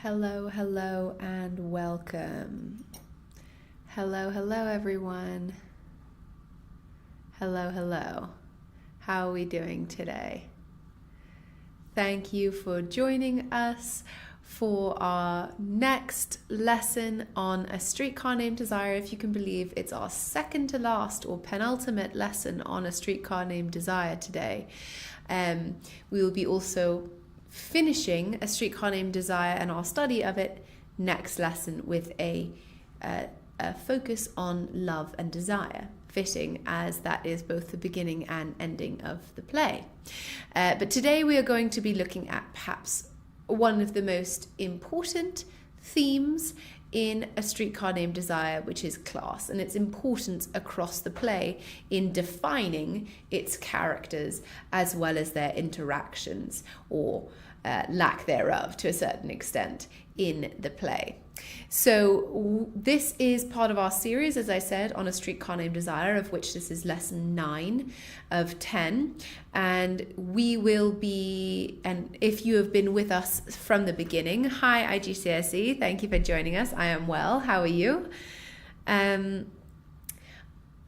Hello, hello, and welcome. Hello, hello, everyone. Hello, hello. How are we doing today? Thank you for joining us for our next lesson on A Streetcar Named Desire. If you can believe, it's our second to last or penultimate lesson on A Streetcar Named Desire today. We will be also finishing A Streetcar Named Desire and our study of it next lesson with a focus on love and desire, fitting as that is both the beginning and ending of the play. But today we are going to be looking at perhaps one of the most important themes in A Streetcar Named Desire, which is class, and its importance across the play in defining its characters as well as their interactions or lack thereof to a certain extent in the play. So this is part of our series, as I said, on A Streetcar Named Desire, of which this is lesson 9 of 10. And we will be, and if you have been with us from the beginning, hi IGCSE, thank you for joining us. I am well. How are you?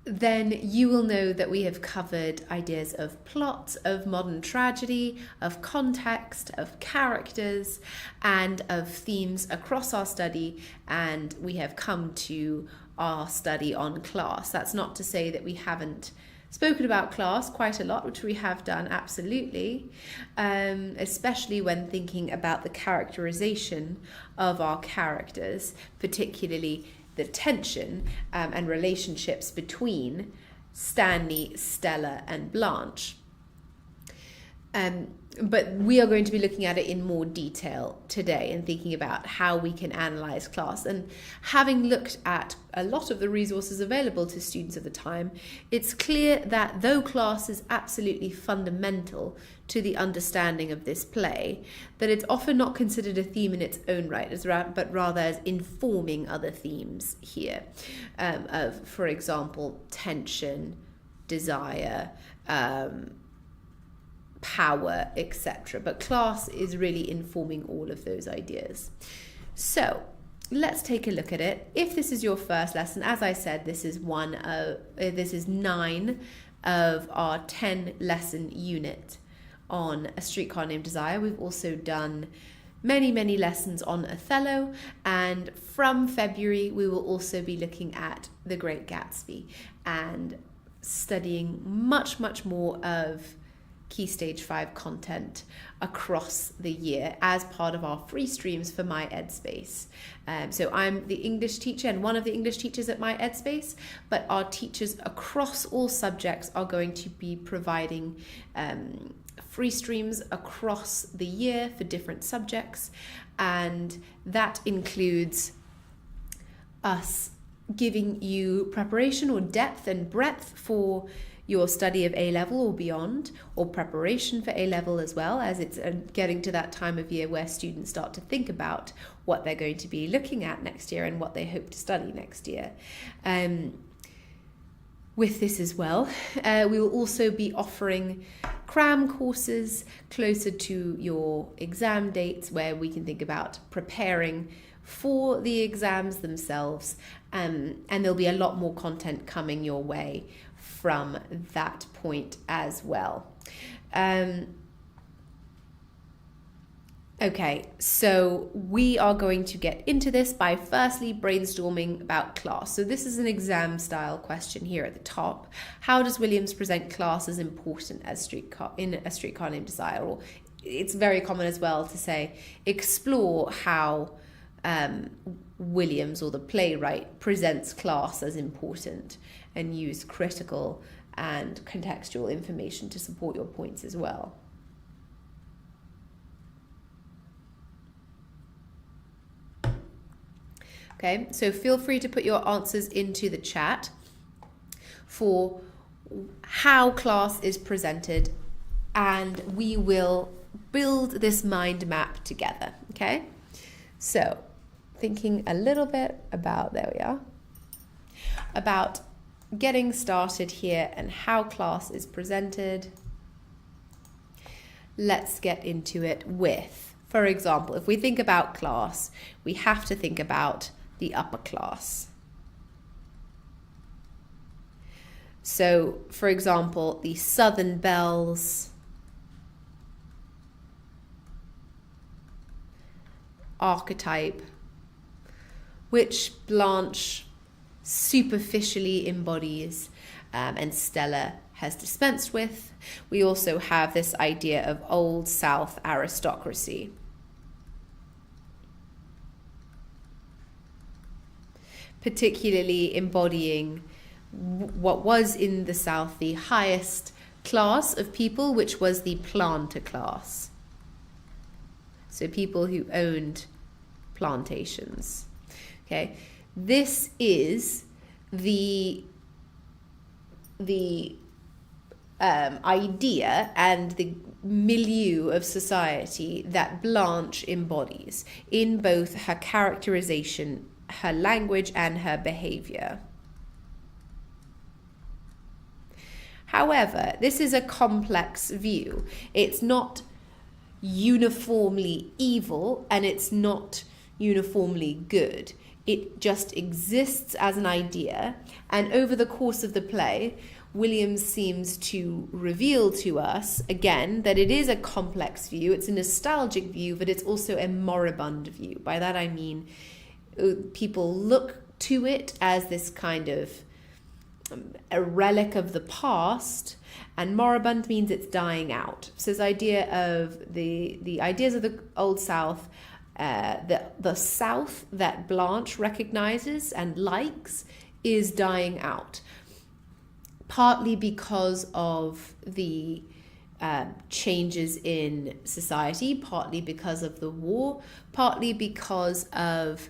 Then you will know that we have covered ideas of plot, of modern tragedy, of context, of characters, and of themes across our study, and we have come to our study on class. That's not to say that we haven't spoken about class quite a lot, which we have done, absolutely, especially when thinking about the characterization of our characters, particularly the tension and relationships between Stanley, Stella, and Blanche. But we are going to be looking at it in more detail today and thinking about how we can analyze class. And having looked at a lot of the resources available to students at the time, it's clear that though class is absolutely fundamental to the understanding of this play, that it's often not considered a theme in its own right, but rather as informing other themes here, of, for example, tension, desire, power, etc. But class is really informing all of those ideas. So let's take a look at it. If this is your first lesson, as I said, this is 9 of our 10 lesson unit on A Streetcar Named Desire. We've also done many lessons on Othello, and from February we will also be looking at The Great Gatsby and studying much more of Key Stage 5 content across the year as part of our free streams for My Ed Space. So I'm the English teacher and one of the English teachers at My Ed Space, but our teachers across all subjects are going to be providing free streams across the year for different subjects, and that includes us giving you preparation or depth and breadth for your study of A-level or beyond, or preparation for A-level as well, as it's getting to that time of year where students start to think about what they're going to be looking at next year and what they hope to study next year. With this as well, we will also be offering cram courses closer to your exam dates, where we can think about preparing for the exams themselves, and there'll be a lot more content coming your way from that point as well. Okay, so we are going to get into this by firstly brainstorming about class. So this is an exam style question here at the top. How does Williams present class as important as in A Streetcar Named Desire? Or it's very common as well to say, explore how Williams or the playwright presents class as important, and use critical and contextual information to support your points as well. Okay, so feel free to put your answers into the chat for how class is presented, and we will build this mind map together, okay? So, thinking a little bit about, there we are, about getting started here and how class is presented. Let's get into it with, For example, if we think about class, we have to think about the upper class. So, for example, the Southern Belles archetype, which Blanche superficially embodies and Stella has dispensed with. We also have this idea of Old South aristocracy. Particularly embodying what was in the South the highest class of people, which was the planter class. So people who owned plantations. Okay, this is the idea and the milieu of society that Blanche embodies in both her characterization, her language, and her behavior. However, this is a complex view. It's not uniformly evil and it's not uniformly good. It just exists as an idea, and over the course of the play, Williams seems to reveal to us, again, that it is a complex view, it's a nostalgic view, but it's also a moribund view. By that I mean, people look to it as this kind of a relic of the past, and moribund means it's dying out. So this idea of the ideas of the Old South, the South that Blanche recognizes and likes, is dying out. Partly because of the changes in society, partly because of the war, partly because of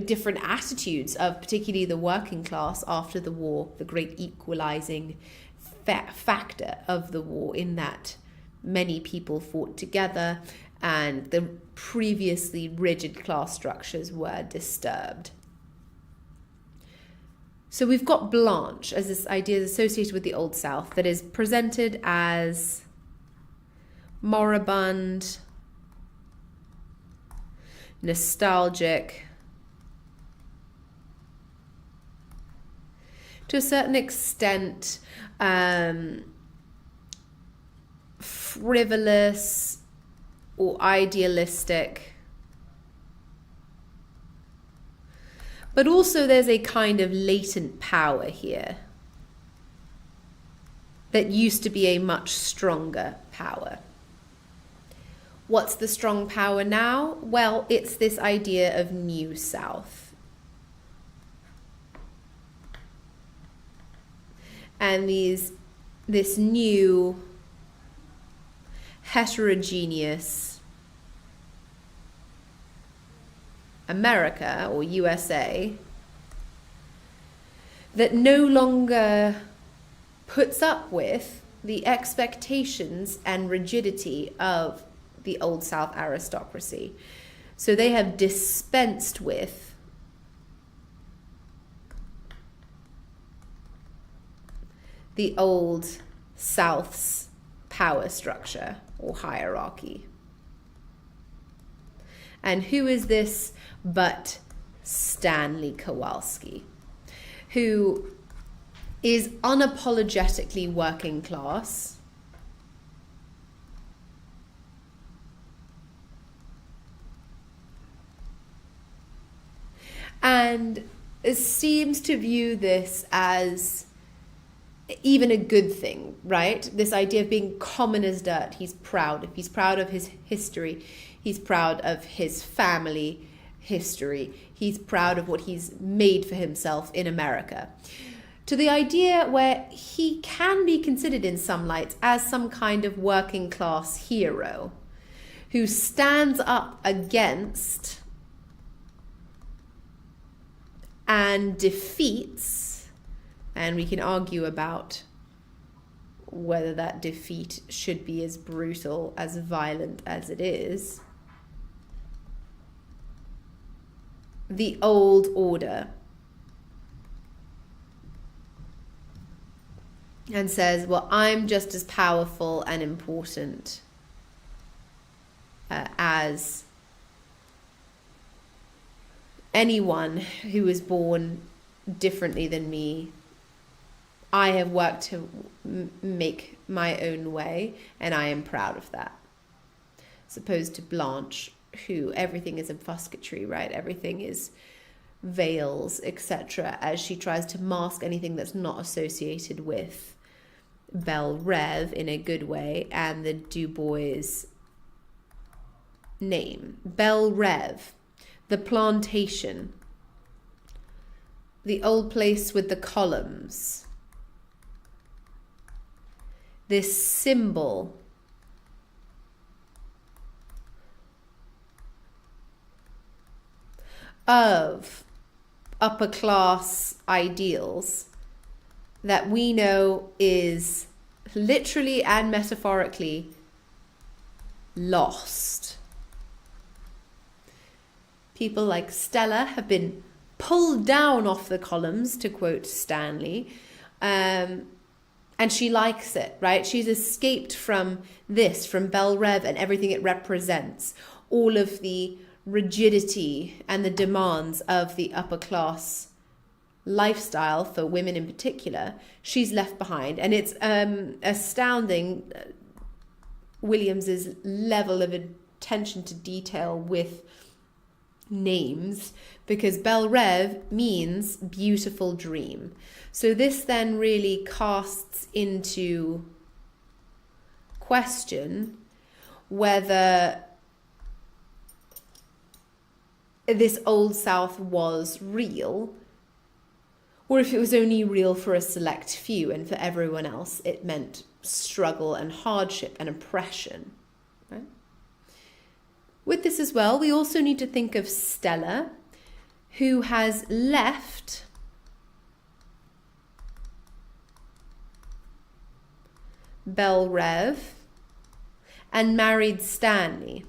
different attitudes of particularly the working class after the war, the great equalizing factor of the war, in that many people fought together and the previously rigid class structures were disturbed. So we've got Blanche as this idea associated with the Old South that is presented as moribund, nostalgic, to a certain extent frivolous or idealistic. But also there's a kind of latent power here that used to be a much stronger power. What's the strong power now? Well, it's this idea of New South. And this new heterogeneous America or USA that no longer puts up with the expectations and rigidity of the Old South aristocracy. So they have dispensed with the Old South's power structure or hierarchy. And who is this but Stanley Kowalski, who is unapologetically working class, and seems to view this as even a good thing, right? This idea of being common as dirt. He's proud. He's proud of his history. He's proud of his family history. He's proud of what he's made for himself in America. To the idea where he can be considered in some lights as some kind of working class hero who stands up against and defeats, and we can argue about whether that defeat should be as brutal, as violent as it is, the old order, and says, well, I'm just as powerful and important as anyone who was born differently than me, I have worked to make my own way, and I am proud of that. As opposed to Blanche, who everything is obfuscatory, right? Everything is veils, etc., as she tries to mask anything that's not associated with Belle Reve in a good way and the Du Bois name. Belle Reve, the plantation, the old place with the columns, this symbol of upper class ideals that we know is literally and metaphorically lost. People like Stella have been pulled down off the columns, to quote Stanley, and she likes it, right? She's escaped from this, from Belle Reve and everything it represents, all of the rigidity and the demands of the upper class lifestyle for women in particular. She's left behind, and it's astounding Williams's level of attention to detail with names, because Belle Reve means beautiful dream. So this then really casts into question whether this Old South was real, or if it was only real for a select few, and for everyone else it meant struggle and hardship and oppression. Right? With this as well, we also need to think of Stella, who has left Belle Reve and married Stanley.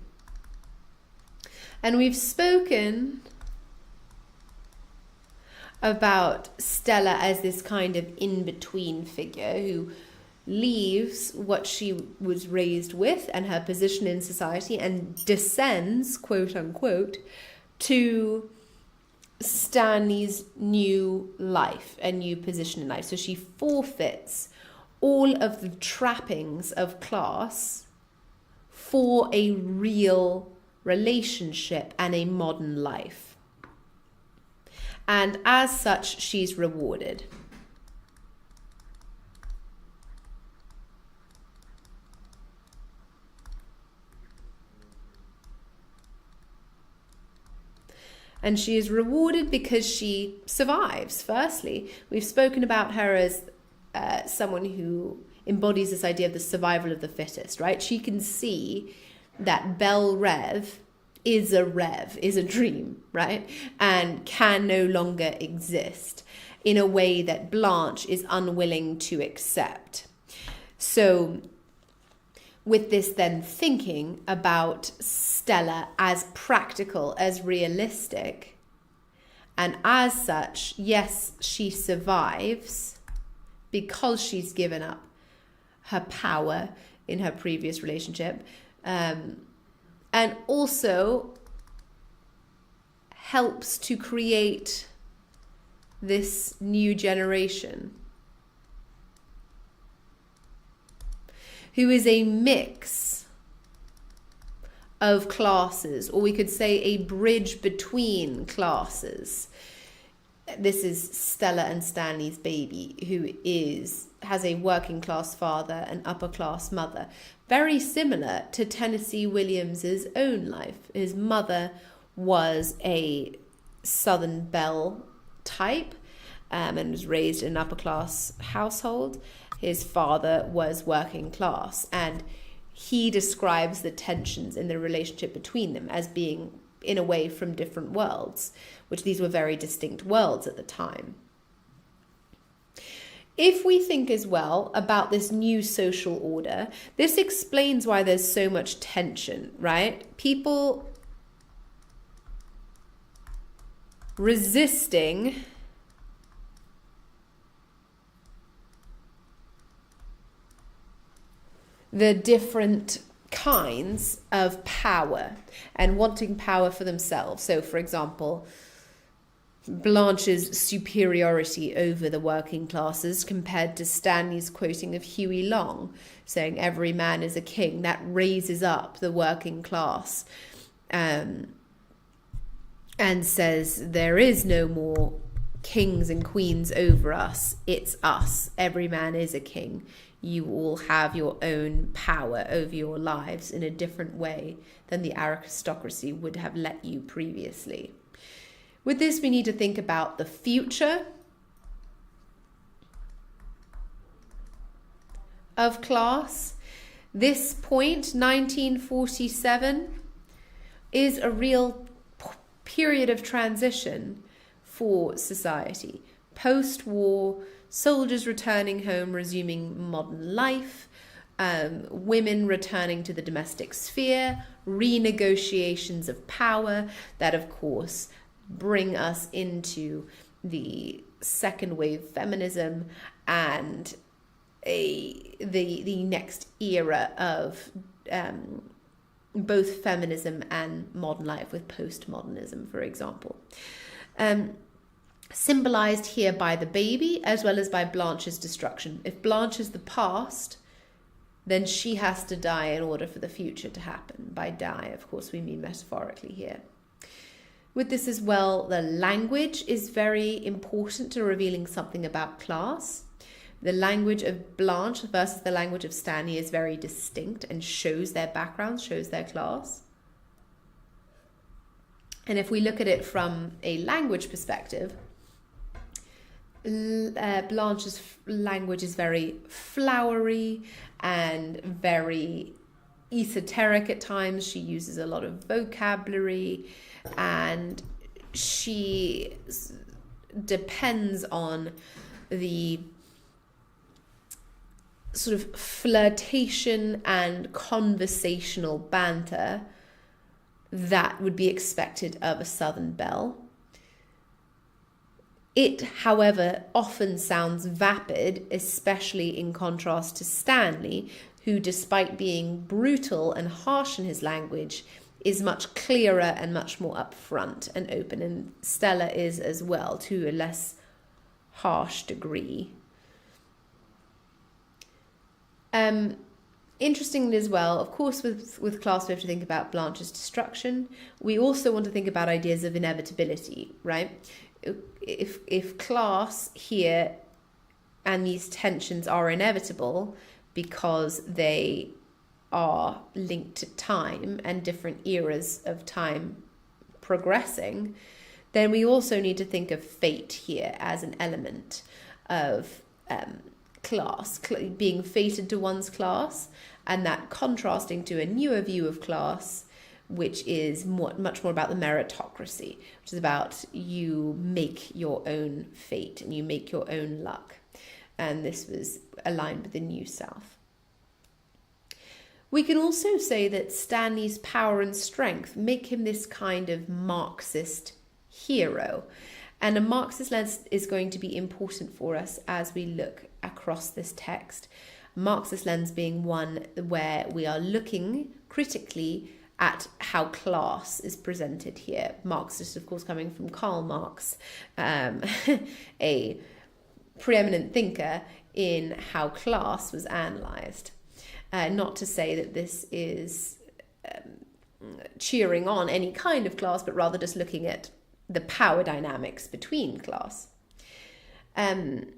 And we've spoken about Stella as this kind of in-between figure who leaves what she was raised with and her position in society and descends, quote unquote, to Stanley's new life, a new position in life. So she forfeits all of the trappings of class for a real relationship and a modern life. And as such, she's rewarded. And she is rewarded because she survives. Firstly, we've spoken about her as someone who embodies this idea of the survival of the fittest, right? She can see that Belle Reve is a dream, right? And can no longer exist in a way that Blanche is unwilling to accept. So with this then thinking about Stella as practical, as realistic, and as such, yes, she survives because she's given up her power in her previous relationship, and also helps to create this new generation who is a mix of classes, or we could say a bridge between classes. This is Stella and Stanley's baby, who has a working class father and upper class mother. Very similar to Tennessee Williams's own life. His mother was a Southern Belle type and was raised in an upper class household. His father was working class, and he describes the tensions in the relationship between them as being, in a way, from different worlds, which these were very distinct worlds at the time. If we think as well about this new social order, this explains why there's so much tension, right? People resisting the different kinds of power and wanting power for themselves. So, for example, Blanche's superiority over the working classes compared to Stanley's quoting of Huey Long, saying every man is a king. That raises up the working class and says there is no more kings and queens over us. It's us. Every man is a king. You all have your own power over your lives in a different way than the aristocracy would have let you previously. With this, we need to think about the future of class. This point, 1947, is a real period of transition for society. Post-war, soldiers returning home, resuming modern life, women returning to the domestic sphere, renegotiations of power that, of course, bring us into the second wave feminism and the next era of both feminism and modern life, with postmodernism, for example. Symbolized here by the baby as well as by Blanche's destruction. If Blanche is the past, then she has to die in order for the future to happen. By die, of course, we mean metaphorically here. With this as well, the language is very important to revealing something about class. The language of Blanche versus the language of Stanley is very distinct and shows their background, shows their class. And if we look at it from a language perspective, Blanche's language is very flowery and very esoteric at times. She uses a lot of vocabulary and she depends on the sort of flirtation and conversational banter that would be expected of a Southern belle. It, however, often sounds vapid, especially in contrast to Stanley, who, despite being brutal and harsh in his language, is much clearer and much more upfront and open. And Stella is as well, to a less harsh degree. Interestingly as well, of course, with class we have to think about Blanche's destruction. We also want to think about ideas of inevitability, right? If class here and these tensions are inevitable because they are linked to time and different eras of time progressing, then we also need to think of fate here as an element of class, being fated to one's class, and that contrasting to a newer view of class, which is much more about the meritocracy, which is about you make your own fate and you make your own luck. And this was aligned with the New South. We can also say that Stanley's power and strength make him this kind of Marxist hero. And a Marxist lens is going to be important for us as we look across this text. Marxist lens being one where we are looking critically at how class is presented here. Marxist, of course, coming from Karl Marx, a preeminent thinker in how class was analysed. Not to say that this is cheering on any kind of class, but rather just looking at the power dynamics between class. And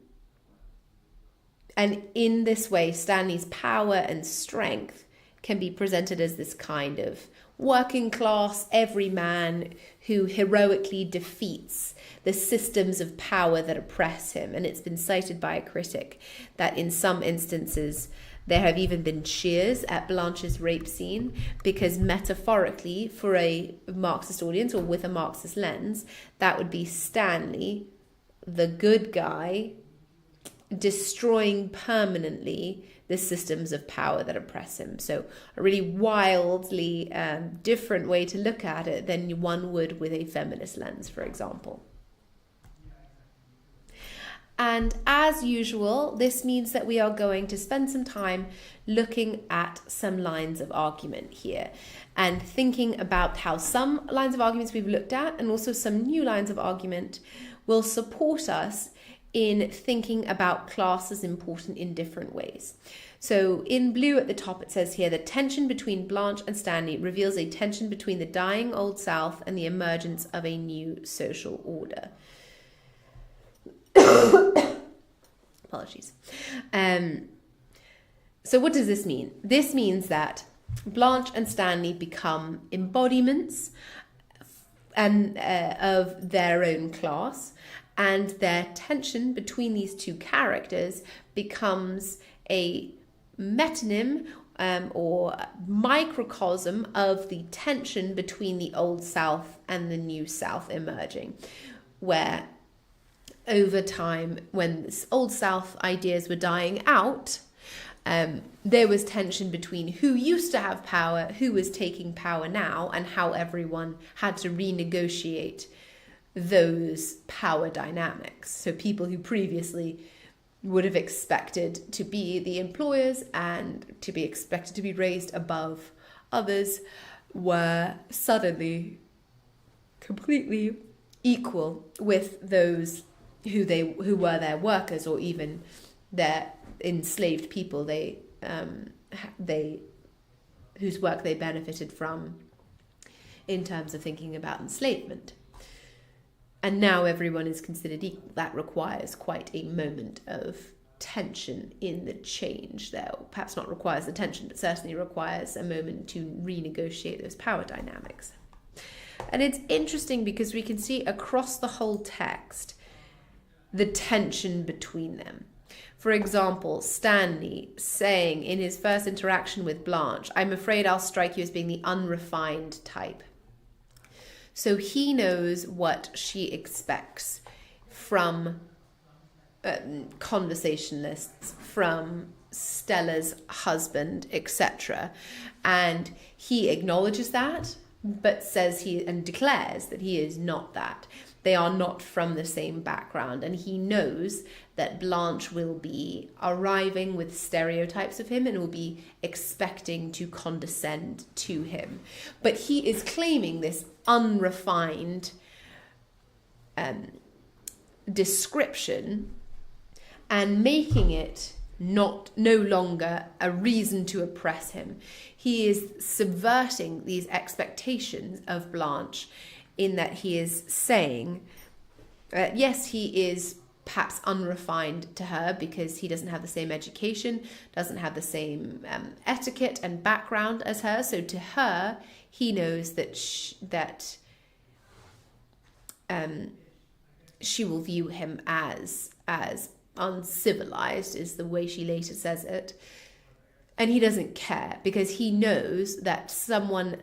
in this way, Stanley's power and strength can be presented as this kind of working class everyman who heroically defeats the systems of power that oppress him. And it's been cited by a critic that in some instances there have even been cheers at Blanche's rape scene, because metaphorically, for a Marxist audience or with a Marxist lens, that would be Stanley, the good guy, destroying permanently the systems of power that oppress him. So a really wildly different way to look at it than one would with a feminist lens, for example. And as usual, this means that we are going to spend some time looking at some lines of argument here and thinking about how some lines of arguments we've looked at and also some new lines of argument will support us in thinking about class as important in different ways. So in blue at the top, it says here, the tension between Blanche and Stanley reveals a tension between the dying Old South and the emergence of a new social order. Apologies. So what does this mean? This means that Blanche and Stanley become embodiments of their own class, and their tension between these two characters becomes a metonym or microcosm of the tension between the Old South and the New South emerging, where over time, when this Old South ideas were dying out, there was tension between who used to have power, who was taking power now, and how everyone had to renegotiate those power dynamics. So people who previously would have expected to be the employers and to be expected to be raised above others were suddenly completely equal with those who were their workers, or even their enslaved people whose work they benefited from in terms of thinking about enslavement. And now everyone is considered equal. That requires quite a moment of tension in the change there. Or perhaps not requires the tension, but certainly requires a moment to renegotiate those power dynamics. And it's interesting because we can see across the whole text the tension between them. For example, Stanley saying in his first interaction with Blanche, "I'm afraid I'll strike you as being the unrefined type." So he knows what she expects from conversationalists, from Stella's husband, etc. And he acknowledges that, but says and declares that he is not that. They are not from the same background, and he knows that Blanche will be arriving with stereotypes of him and will be expecting to condescend to him. But he is claiming this unrefined description and making it no longer a reason to oppress him. He is subverting these expectations of Blanche in that he is saying, yes, he is perhaps unrefined to her because he doesn't have the same education, doesn't have the same etiquette and background as her. So to her, he knows that she will view him as uncivilized, is the way she later says it. And he doesn't care because he knows that someone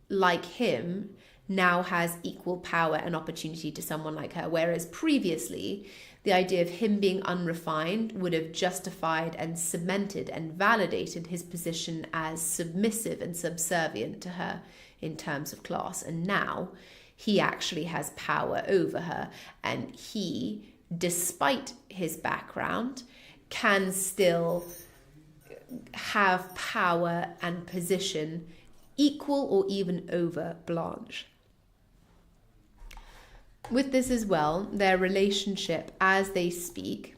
like him now has equal power and opportunity to someone like her. Whereas previously, the idea of him being unrefined would have justified and cemented and validated his position as submissive and subservient to her in terms of class. And now he actually has power over her. And he, despite his background, can still have power and position equal or even over Blanche. With this as well, their relationship as they speak,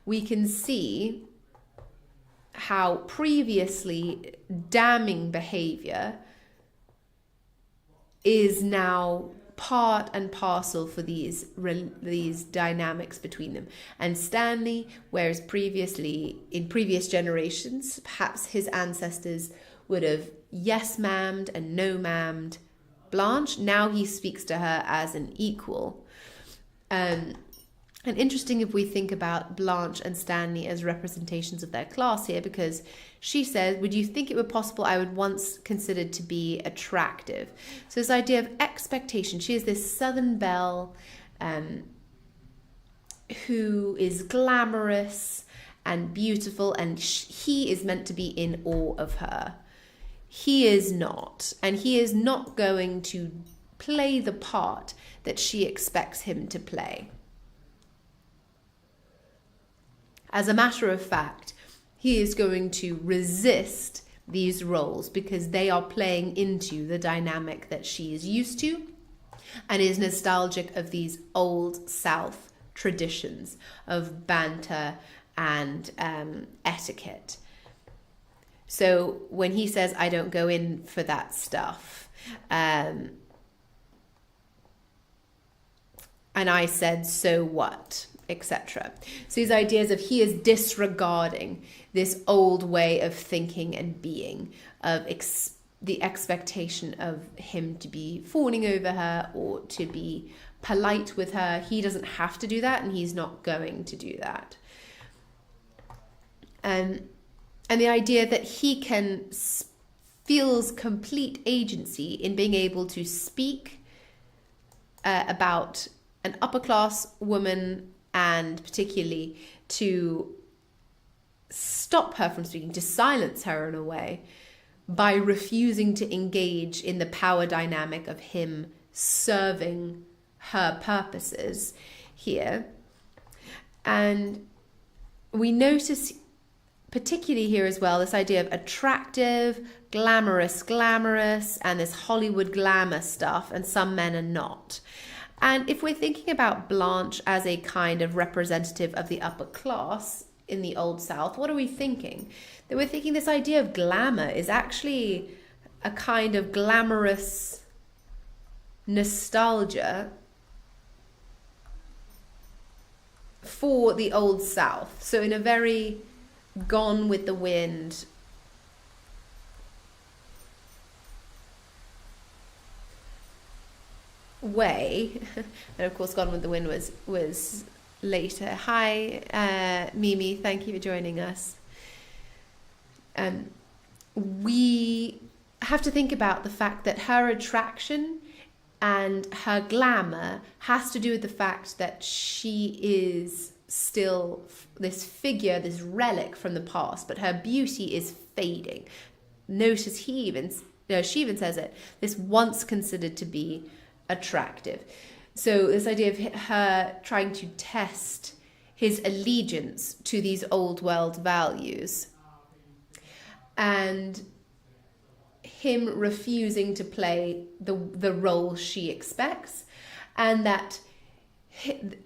we can see how previously damning behavior is now part and parcel for these dynamics between them. And Stanley, whereas previously, in previous generations, perhaps his ancestors would have yes ma'amed and no ma'amed Blanche, now he speaks to her as an equal. And interesting if we think about Blanche and Stanley as representations of their class here, because she says, would you think it were possible I would once considered to be attractive? So this idea of expectation. She is this Southern belle who is glamorous and beautiful, and he is meant to be in awe of her. He is not, and he is not going to play the part that she expects him to play. As a matter of fact, he is going to resist these roles because they are playing into the dynamic that she is used to and is nostalgic of these old South traditions of banter and etiquette. So when he says, I don't go in for that stuff, and I said, so what, etc. So these ideas of he is disregarding this old way of thinking and being, of the expectation of him to be fawning over her or to be polite with her. He doesn't have to do that, and he's not going to do that. And the idea that he feels complete agency in being able to speak about an upper class woman, and particularly to stop her from speaking, to silence her in a way, by refusing to engage in the power dynamic of him serving her purposes here. And we notice particularly here as well this idea of attractive, glamorous, and this Hollywood glamour stuff, and some men are not. And if we're thinking about Blanche as a kind of representative of the upper class in the Old South, what are we thinking? That we're thinking this idea of glamour is actually a kind of glamorous nostalgia for the Old South. So in a very Gone with the Wind way, and of course Gone with the Wind was later. Hi Mimi, thank you for joining us. We have to think about the fact that her attraction and her glamour has to do with the fact that she is still this figure, this relic from the past, but her beauty is fading. Notice she even says it, this once considered to be attractive. So this idea of her trying to test his allegiance to these old world values, and him refusing to play the role she expects, and that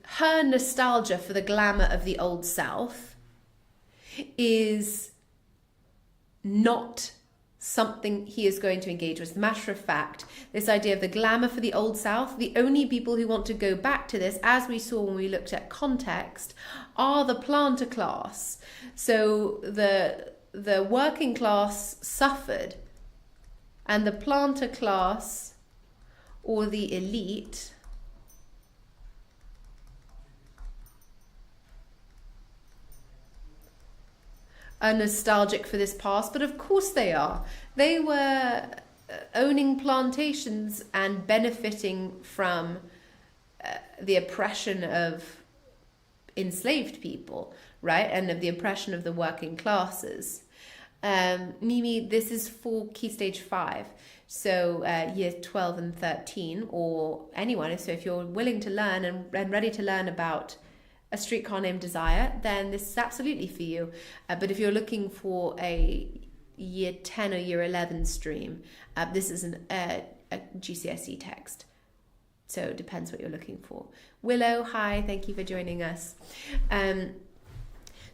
her nostalgia for the glamour of the Old South is not something he is going to engage with. As a matter of fact, this idea of the glamour for the Old South, the only people who want to go back to this, as we saw when we looked at context, are the planter class. So the working class suffered, and the planter class, or the elite, are nostalgic for this past. But of course they are. They were owning plantations and benefiting from the oppression of enslaved people, right? And of the oppression of the working classes. Mimi, this is for Key Stage 5. So year 12 and 13, or anyone. So if you're willing to learn and ready to learn about A Streetcar Named Desire, then this is absolutely for you. But if you're looking for a year 10 or year 11 stream, this is a GCSE text. So it depends what you're looking for. Willow, hi, thank you for joining us.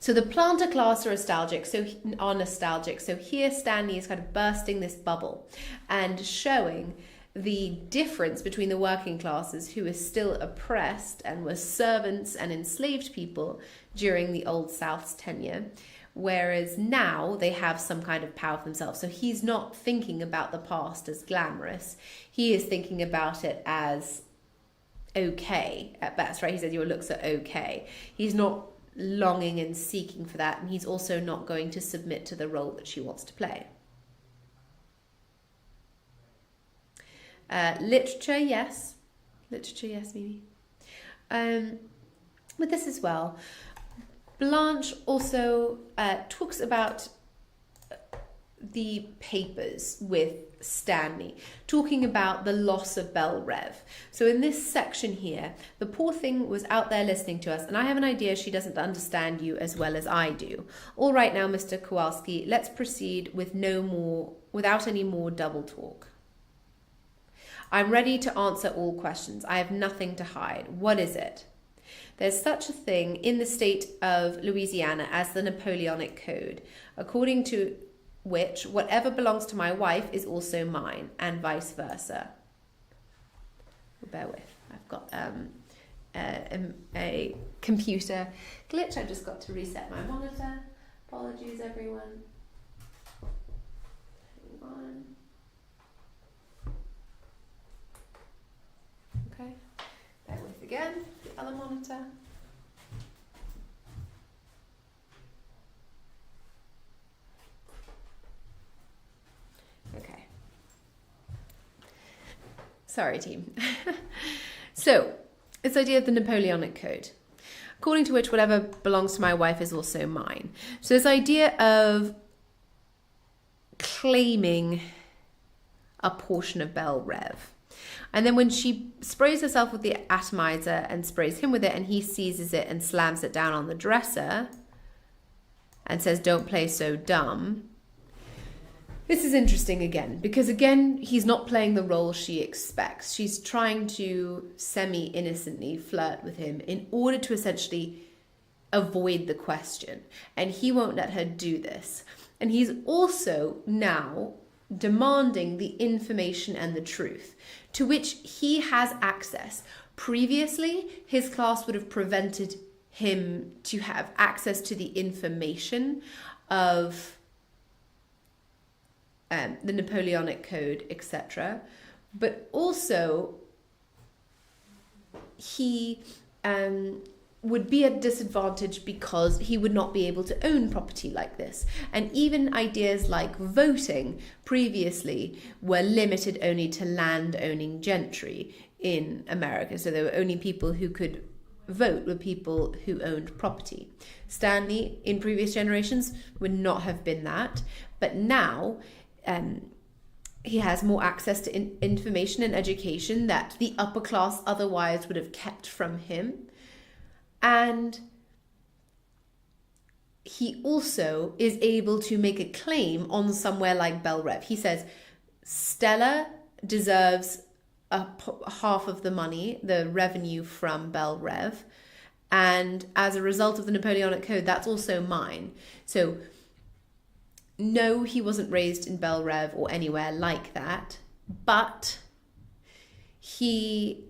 So the planter class are nostalgic. So here Stanley is kind of bursting this bubble and showing the difference between the working classes, who is still oppressed and were servants and enslaved people during the Old South's tenure, whereas now they have some kind of power for themselves. So he's not thinking about the past as glamorous. He is thinking about it as okay at best, right? He said your looks are okay. He's not longing and seeking for that, and he's also not going to submit to the role that she wants to play. Literature, yes, Mimi. With this as well, Blanche also talks about the papers with Stanley, talking about the loss of Belle Rev. So in this section here, the poor thing was out there listening to us, and I have an idea she doesn't understand you as well as I do. All right now, Mr. Kowalski, let's proceed with without any more double talk. I'm ready to answer all questions. I have nothing to hide. What is it? There's such a thing in the state of Louisiana as the Napoleonic Code, according to which whatever belongs to my wife is also mine, and vice versa. Bear with, I've got a computer glitch. I just got to reset my monitor. Apologies, everyone. Hang on. Okay, bear with again, the other monitor. Okay. Sorry, team. So, this idea of the Napoleonic Code, according to which whatever belongs to my wife is also mine. So this idea of claiming a portion of Belle Rev. And then when she sprays herself with the atomizer and sprays him with it, and he seizes it and slams it down on the dresser and says, "Don't play so dumb." This is interesting again, because again, he's not playing the role she expects. She's trying to semi-innocently flirt with him in order to essentially avoid the question. And he won't let her do this. And he's also now demanding the information and the truth, to which he has access. Previously, his class would have prevented him to have access to the information of the Napoleonic Code, etc. But also, he would be at disadvantage because he would not be able to own property like this. And even ideas like voting previously were limited only to land-owning gentry in America. So there were only people who could vote were people who owned property. Stanley, in previous generations, would not have been that. But now, he has more access to information and education that the upper class otherwise would have kept from him. And he also is able to make a claim on somewhere like Belle Rev. He says, Stella deserves half of the money, the revenue from Belle Rev. And as a result of the Napoleonic Code, that's also mine. So no, he wasn't raised in Belle Rev or anywhere like that, but he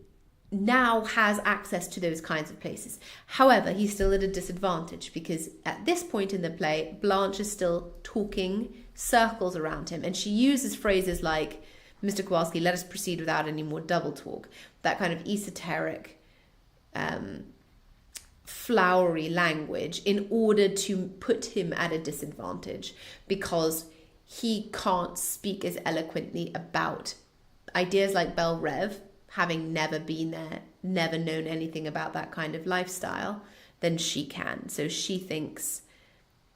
now has access to those kinds of places. However, he's still at a disadvantage because at this point in the play, Blanche is still talking circles around him, and she uses phrases like, "Mr. Kowalski, let us proceed without any more double talk." That kind of esoteric, flowery language in order to put him at a disadvantage because he can't speak as eloquently about ideas like Belle Rev, having never been there, never known anything about that kind of lifestyle, than she can. So she thinks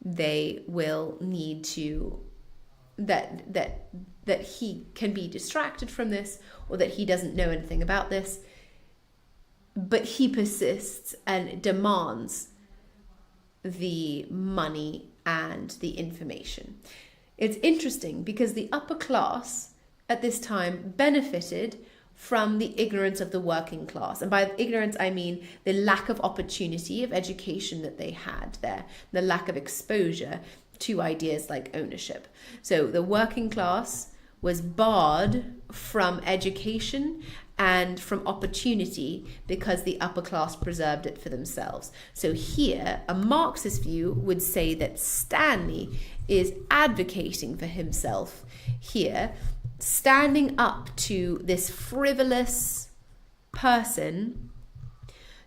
they will need to, that he can be distracted from this, or that he doesn't know anything about this. But he persists and demands the money and the information. It's interesting because the upper class at this time benefited from the ignorance of the working class. And by ignorance, I mean the lack of opportunity of education that they had there, the lack of exposure to ideas like ownership. So the working class was barred from education and from opportunity because the upper class preserved it for themselves. So here, a Marxist view would say that Stanley is advocating for himself here, standing up to this frivolous person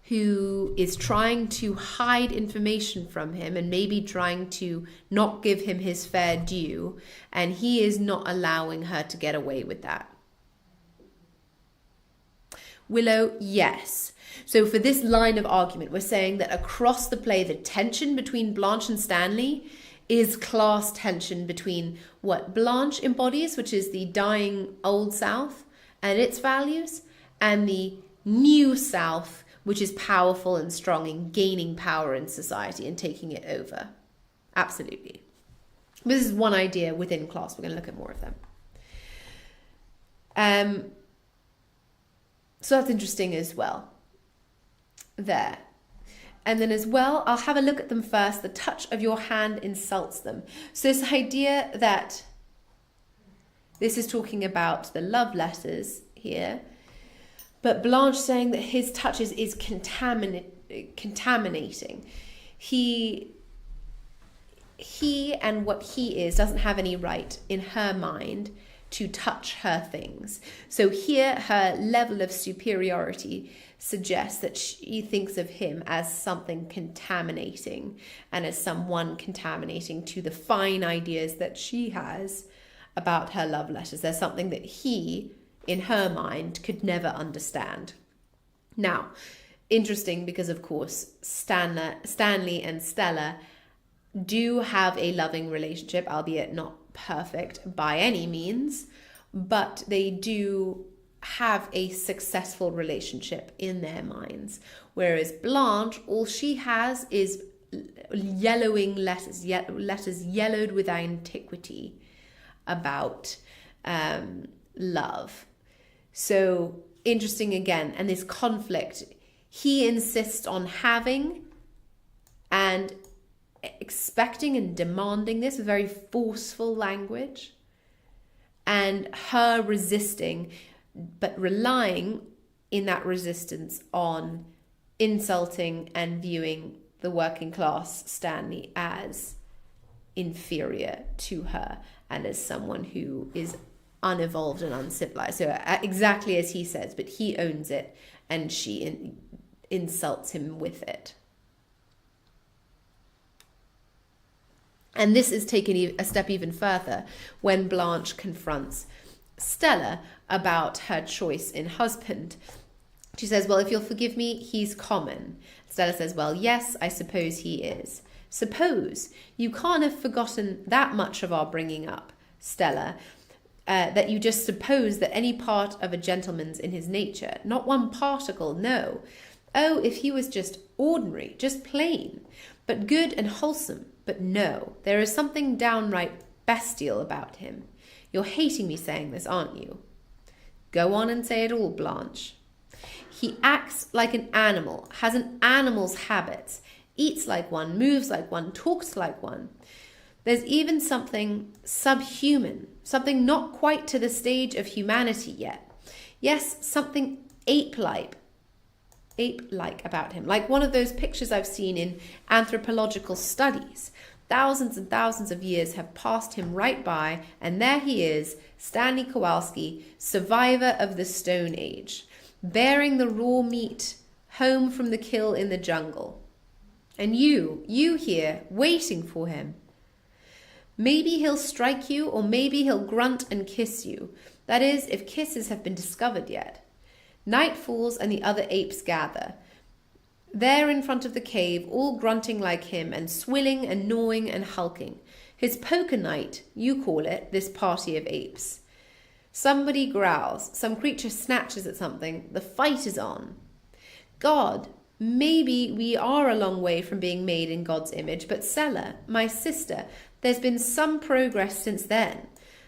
who is trying to hide information from him and maybe trying to not give him his fair due, and he is not allowing her to get away with that. Willow, yes. So for this line of argument, we're saying that across the play, the tension between Blanche and Stanley is class tension between what Blanche embodies, which is the dying old South and its values, and the new South, which is powerful and strong and gaining power in society and taking it over. Absolutely. This is one idea within class. We're going to look at more of them. So that's interesting as well there. And then as well, I'll have a look at them first. The touch of your hand insults them. So this idea that this is talking about the love letters here, but Blanche saying that his touch is contaminating. He and what he is doesn't have any right in her mind to touch her things. So here her level of superiority suggests that she thinks of him as something contaminating and as someone contaminating to the fine ideas that she has about her love letters. There's something that he, in her mind, could never understand. Now, interesting because, of course, Stanley and Stella do have a loving relationship, albeit not perfect by any means, but they do have a successful relationship in their minds. Whereas Blanche, all she has is yellowing letters yellowed with antiquity about love. So interesting again, and this conflict, he insists on having and expecting and demanding this with very forceful language, and her resisting, but relying in that resistance on insulting and viewing the working class Stanley as inferior to her and as someone who is unevolved and uncivilized. So exactly as he says, but he owns it and she insults him with it. And this is taken a step even further when Blanche confronts Stella about her choice in husband. She says, well, if you'll forgive me, he's common. Stella says, well, yes, I suppose he is. Suppose you can't have forgotten that much of our bringing up, Stella, that you just suppose that any part of a gentleman's in his nature. Not one particle, no. Oh, if he was just ordinary, just plain, but good and wholesome. But no, there is something downright bestial about him. You're hating me saying this, aren't you? Go on and say it all, Blanche. He acts like an animal, has an animal's habits, eats like one, moves like one, talks like one. There's even something subhuman, something not quite to the stage of humanity yet. Yes, something ape-like about him, like one of those pictures I've seen in anthropological studies. Thousands and thousands of years have passed him right by, and there he is, Stanley Kowalski, survivor of the Stone Age, bearing the raw meat home from the kill in the jungle. And you here, waiting for him. Maybe he'll strike you, or maybe he'll grunt and kiss you. That is, if kisses have been discovered yet. Night falls and the other apes gather. There in front of the cave, all grunting like him and swilling and gnawing and hulking. His poker night, you call it, this party of apes. Somebody growls, some creature snatches at something, the fight is on. God, maybe we are a long way from being made in God's image, but Stella, my sister, there's been some progress since then.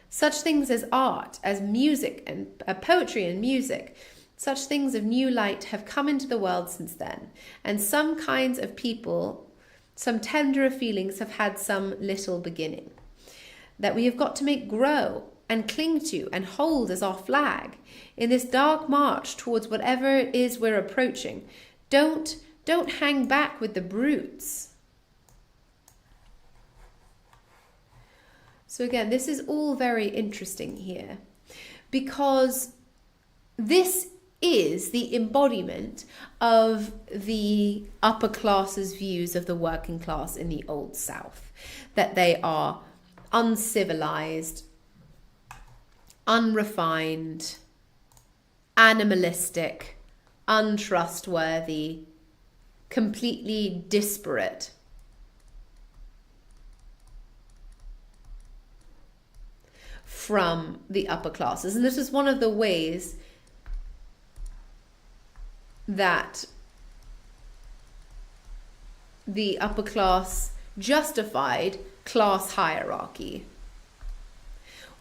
Such things as art, as music and poetry and music, such things of new light have come into the world since then, and some kinds of people, some tenderer feelings have had some little beginning, that we have got to make grow and cling to and hold as our flag in this dark march towards whatever it is we're approaching. Don't hang back with the brutes. So again, this is all very interesting here, because this is the embodiment of the upper class's views of the working class in the Old South, that they are uncivilized, unrefined, animalistic, untrustworthy, completely disparate from the upper classes. And this was one of the ways that the upper class justified class hierarchy,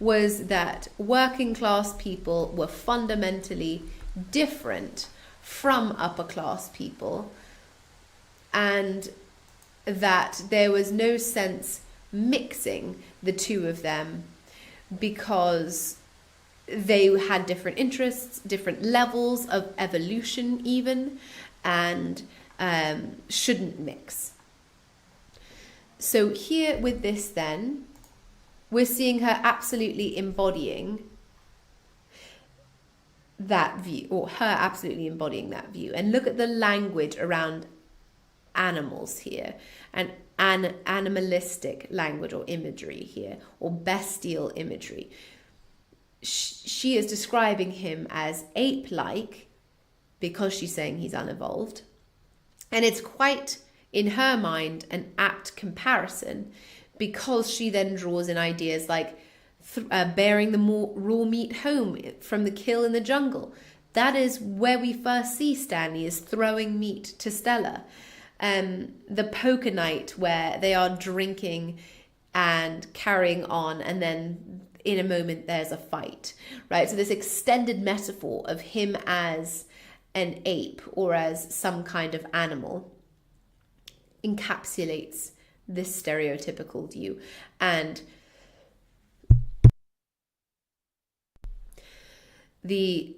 was that working class people were fundamentally different from upper class people, and that there was no sense mixing the two of them because they had different interests, different levels of evolution even, and shouldn't mix. So here with this then, we're seeing her absolutely embodying that view, or her absolutely embodying that view. And look at the language around animals here, and animalistic language or imagery here, or bestial imagery. She is describing him as ape-like because she's saying he's unevolved. And it's quite, in her mind, an apt comparison, because she then draws in ideas like bearing the raw meat home from the kill in the jungle. That is where we first see Stanley, is throwing meat to Stella. The poker night where they are drinking and carrying on, and then in a moment there's a fight, right? So this extended metaphor of him as an ape or as some kind of animal encapsulates this stereotypical view. And the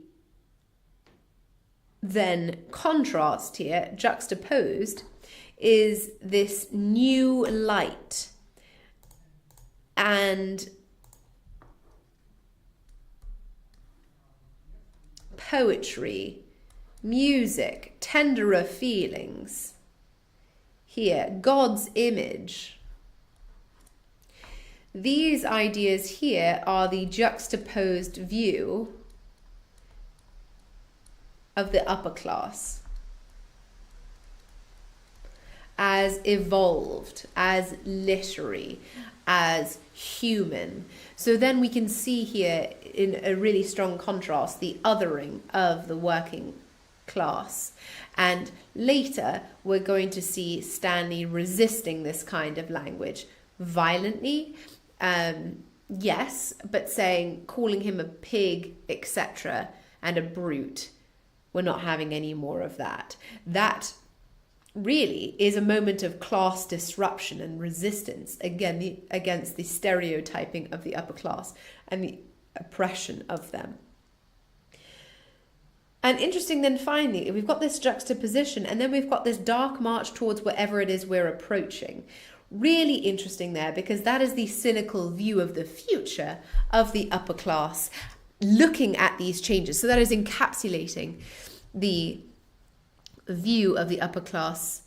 then contrast here, juxtaposed, is this new light and poetry, music, tenderer feelings. Here, God's image. These ideas here are the juxtaposed view of the upper class as evolved, as literary, as human. So then we can see here in a really strong contrast the othering of the working class. And later we're going to see Stanley resisting this kind of language violently, yes, but saying, calling him a pig, etc., and a brute. We're not having any more of that. That really is a moment of class disruption and resistance against the stereotyping of the upper class and the oppression of them. And interesting then, finally, we've got this juxtaposition, and then we've got this dark march towards whatever it is we're approaching. Really interesting there, because that is the cynical view of the future of the upper class, looking at these changes. So that is encapsulating the view of the upper class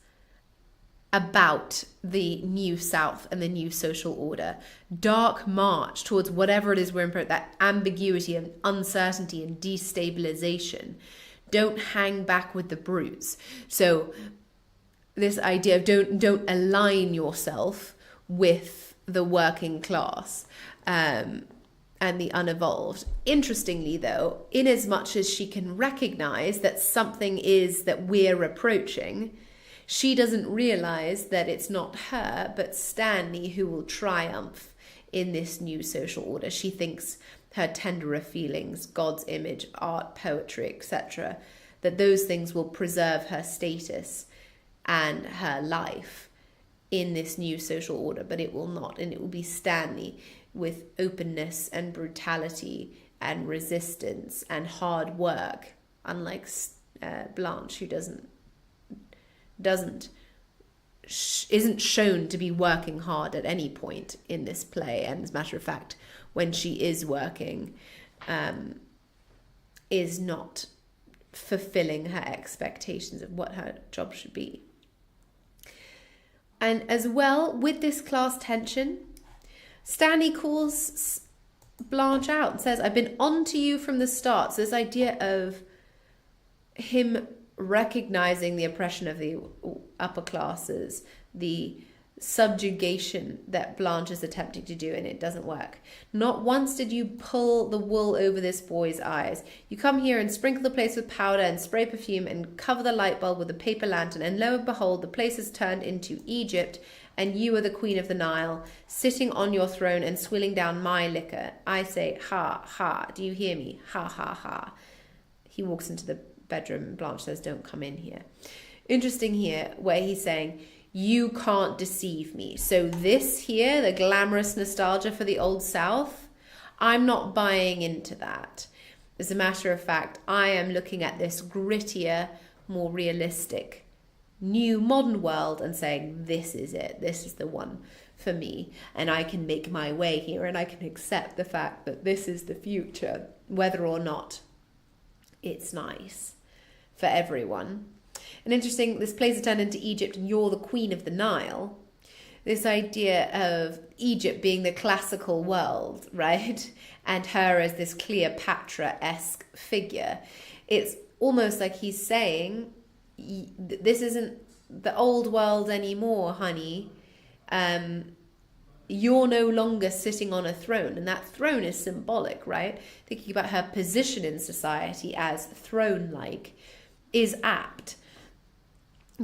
about the new South and the new social order. Dark march towards whatever it is we're in, that ambiguity and uncertainty and destabilization. Don't hang back with the brutes. So this idea of don't align yourself with the working class and the unevolved. Interestingly though, in as much as she can recognize that something is that we're approaching, she doesn't realize that it's not her, but Stanley who will triumph in this new social order. She thinks her tenderer feelings, God's image, art, poetry, etc., that those things will preserve her status and her life in this new social order, but it will not. And it will be Stanley with openness and brutality and resistance and hard work, unlike Blanche, who isn't shown to be working hard at any point in this play. And as a matter of fact, when she is working, is not fulfilling her expectations of what her job should be. And as well, with this class tension, Stanley calls Blanche out and says, I've been on to you from the start. So this idea of him recognizing the oppression of the upper classes, the subjugation that Blanche is attempting to do, and it doesn't work. Not once did you pull the wool over this boy's eyes. You come here and sprinkle the place with powder and spray perfume and cover the light bulb with a paper lantern, and lo and behold, the place is turned into Egypt, and you are the queen of the Nile, sitting on your throne and swilling down my liquor. I say, ha, ha. Do you hear me? Ha, ha, ha. He walks into the bedroom, and Blanche says, don't come in here. Interesting here, where he's saying, you can't deceive me. So this here, the glamorous nostalgia for the Old South, I'm not buying into that. As a matter of fact, I am looking at this grittier, more realistic, new modern world and saying, this is it. This is the one for me. And I can make my way here, and I can accept the fact that this is the future, whether or not it's nice for everyone. And interesting, this place is turned into Egypt and you're the queen of the Nile. This idea of Egypt being the classical world, right? And her as this Cleopatra-esque figure. It's almost like he's saying, this isn't the old world anymore, honey. You're no longer sitting on a throne. And that throne is symbolic, right? Thinking about her position in society as throne-like is apt.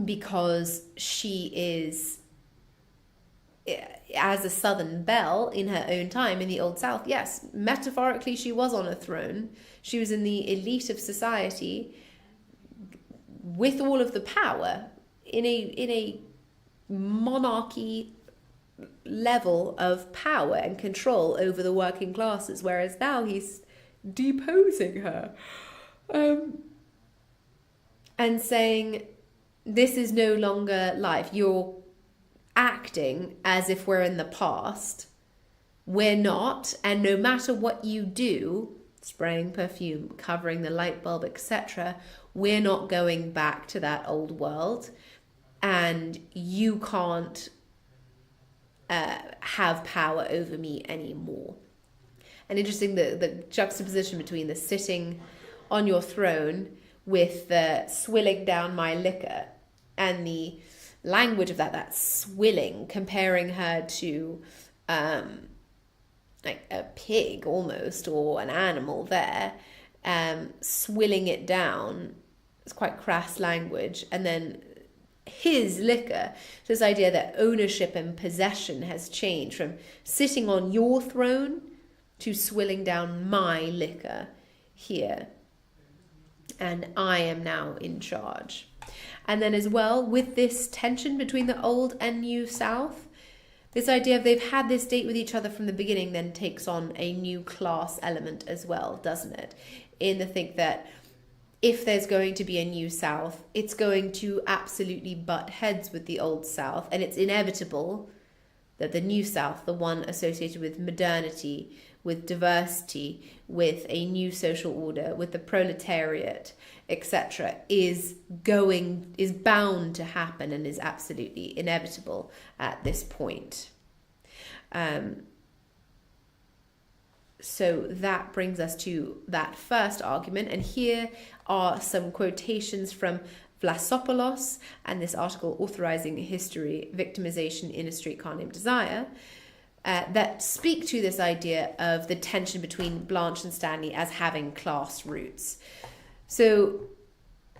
Because she is, as a Southern belle in her own time in the Old South, yes, metaphorically she was on a throne. She was in the elite of society with all of the power in a monarchy level of power and control over the working classes, whereas now he's deposing her and saying, this is no longer life. You're acting as if we're in the past. We're not. And no matter what you do, spraying perfume, covering the light bulb, etc., we're not going back to that old world. And you can't have power over me anymore. And interesting, the juxtaposition between the sitting on your throne with the swilling down my liquor and the language of that swilling, comparing her to like a pig almost, or an animal there, swilling it down. It's quite crass language. And then his liquor, so this idea that ownership and possession has changed from sitting on your throne to swilling down my liquor here. And I am now in charge. And then as well, with this tension between the old and new South, this idea of they've had this date with each other from the beginning then takes on a new class element as well, doesn't it? In the think that if there's going to be a new South, it's going to absolutely butt heads with the old South. And it's inevitable that the new South, the one associated with modernity, with diversity, with a new social order, with the proletariat, etc., is bound to happen and is absolutely inevitable at this point. So that brings us to that first argument, and here are some quotations from Vlasopoulos and this article, Authorizing History, Victimization in a Streetcar Named Desire, that speak to this idea of the tension between Blanche and Stanley as having class roots. So,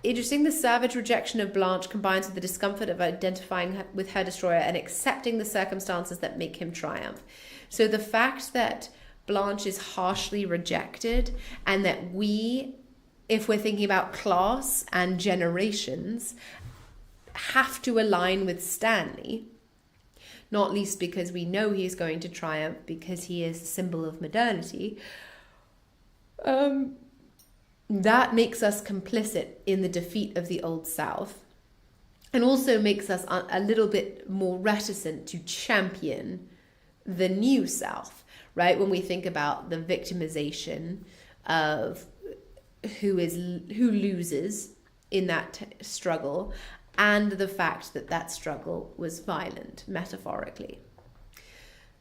interesting, the savage rejection of Blanche combines with the discomfort of identifying with her destroyer and accepting the circumstances that make him triumph. So the fact that Blanche is harshly rejected, and that we, if we're thinking about class and generations, have to align with Stanley, not least because we know he's going to triumph because he is a symbol of modernity, that makes us complicit in the defeat of the Old South, and also makes us a little bit more reticent to champion the New South, right? When we think about the victimization of who loses in that struggle, and the fact that that struggle was violent, metaphorically.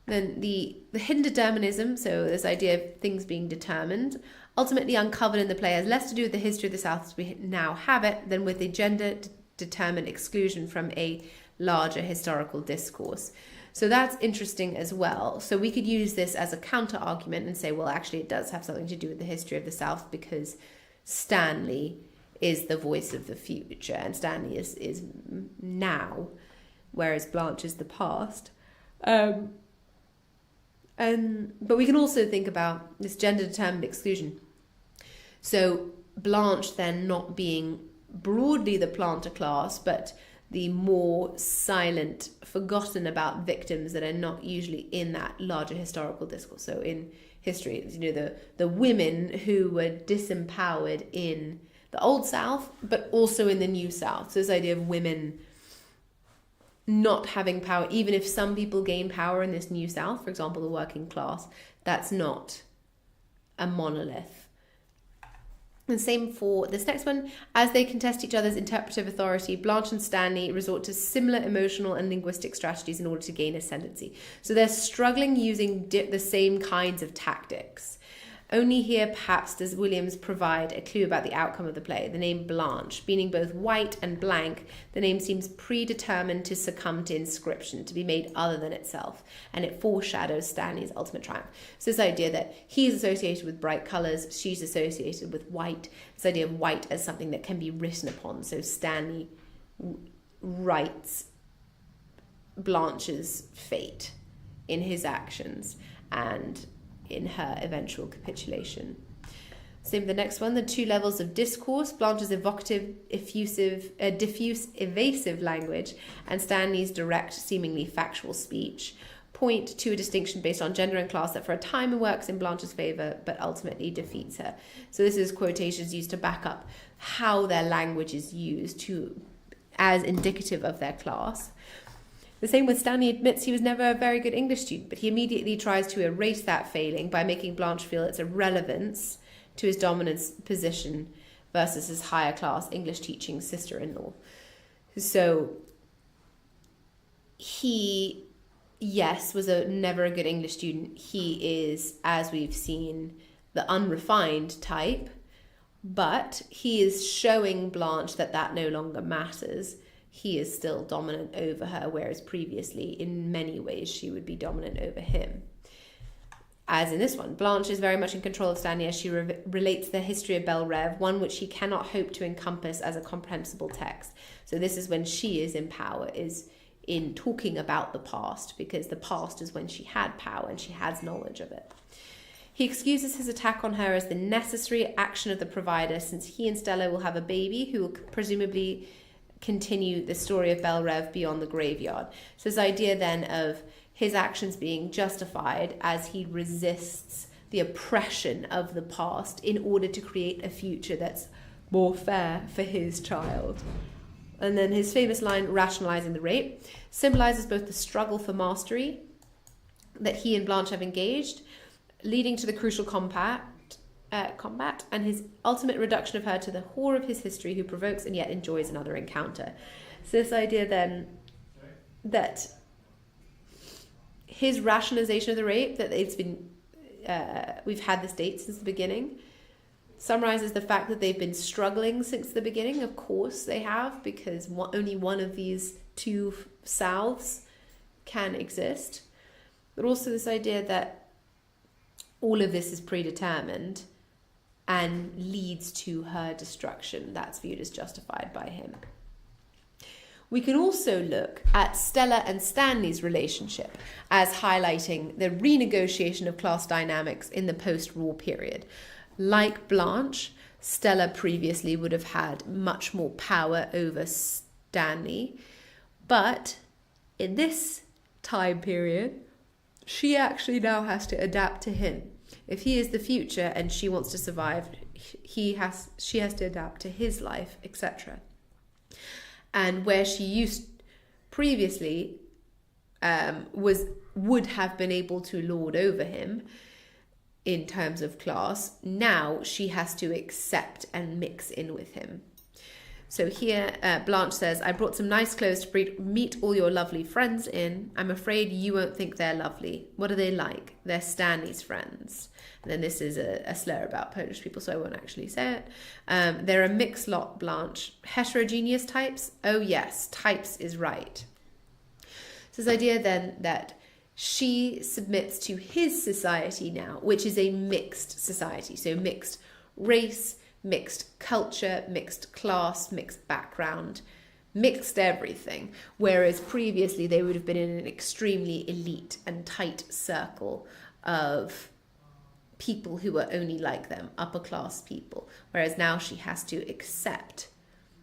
Then the hidden determinism, so this idea of things being determined, ultimately uncovered in the play, has less to do with the history of the South as we now have it than with the gender-determined exclusion from a larger historical discourse. So that's interesting as well. So we could use this as a counter argument and say, well, actually, it does have something to do with the history of the South, because Stanley is the voice of the future, and Stanley is now, whereas Blanche is the past. But we can also think about this gender-determined exclusion. So Blanche then not being broadly the planter class, but the more silent, forgotten about victims that are not usually in that larger historical discourse. So in history, the women who were disempowered in the Old South, but also in the New South. So this idea of women not having power, even if some people gain power in this New South, for example, the working class, that's not a monolith. And same for this next one. As they contest each other's interpretive authority, Blanche and Stanley resort to similar emotional and linguistic strategies in order to gain ascendancy. So they're struggling using the same kinds of tactics. Only here, perhaps, does Williams provide a clue about the outcome of the play. The name Blanche, being both white and blank, the name seems predetermined to succumb to inscription, to be made other than itself, and it foreshadows Stanley's ultimate triumph. So this idea that he's associated with bright colours, she's associated with white, this idea of white as something that can be written upon. So Stanley writes Blanche's fate in his actions and in her eventual capitulation. Same with the next one, the two levels of discourse. Blanche's evocative, diffuse, evasive language and Stanley's direct, seemingly factual speech point to a distinction based on gender and class that for a time works in Blanche's favour but ultimately defeats her. So this is quotations used to back up how their language is used as indicative of their class. The same with Stanley admits he was never a very good English student, but he immediately tries to erase that failing by making Blanche feel its irrelevance to his dominant position versus his higher class English teaching sister-in-law. So he, yes, was never a good English student. He is, as we've seen, the unrefined type, but he is showing Blanche that no longer matters. He is still dominant over her, whereas previously, in many ways, she would be dominant over him. As in this one, Blanche is very much in control of Stanley as she relates the history of Belle Reve, one which he cannot hope to encompass as a comprehensible text. So this is when she is in power, is in talking about the past, because the past is when she had power and she has knowledge of it. He excuses his attack on her as the necessary action of the provider, since he and Stella will have a baby who will presumably continue the story of Belle Reve beyond the graveyard. So this idea then of his actions being justified as he resists the oppression of the past in order to create a future that's more fair for his child. And then his famous line, rationalizing the rape, symbolizes both the struggle for mastery that he and Blanche have engaged, leading to the crucial combat and his ultimate reduction of her to the whore of his history who provokes and yet enjoys another encounter. So this idea then that his rationalization of the rape, that it's been we've had this date since the beginning, summarizes the fact that they've been struggling since the beginning. Of course they have, because only one of these two Souths can exist. But also this idea that all of this is predetermined and leads to her destruction. That's viewed as justified by him. We can also look at Stella and Stanley's relationship as highlighting the renegotiation of class dynamics in the post-war period. Like Blanche, Stella previously would have had much more power over Stanley, but in this time period, she actually now has to adapt to him. If he is the future and she wants to survive, she has to adapt to his life, etc. And where she used previously would have been able to lord over him in terms of class, now she has to accept and mix in with him. So here Blanche says, I brought some nice clothes to meet all your lovely friends in. I'm afraid you won't think they're lovely. What are they like? They're Stanley's friends. And then this is a slur about Polish people, so I won't actually say it. They're a mixed lot, Blanche. Heterogeneous types? Oh yes, types is right. So this idea then that she submits to his society now, which is a mixed society. So mixed race, mixed culture, mixed class, mixed background, mixed everything. Whereas previously they would have been in an extremely elite and tight circle of people who were only like them, upper class people. Whereas now she has to accept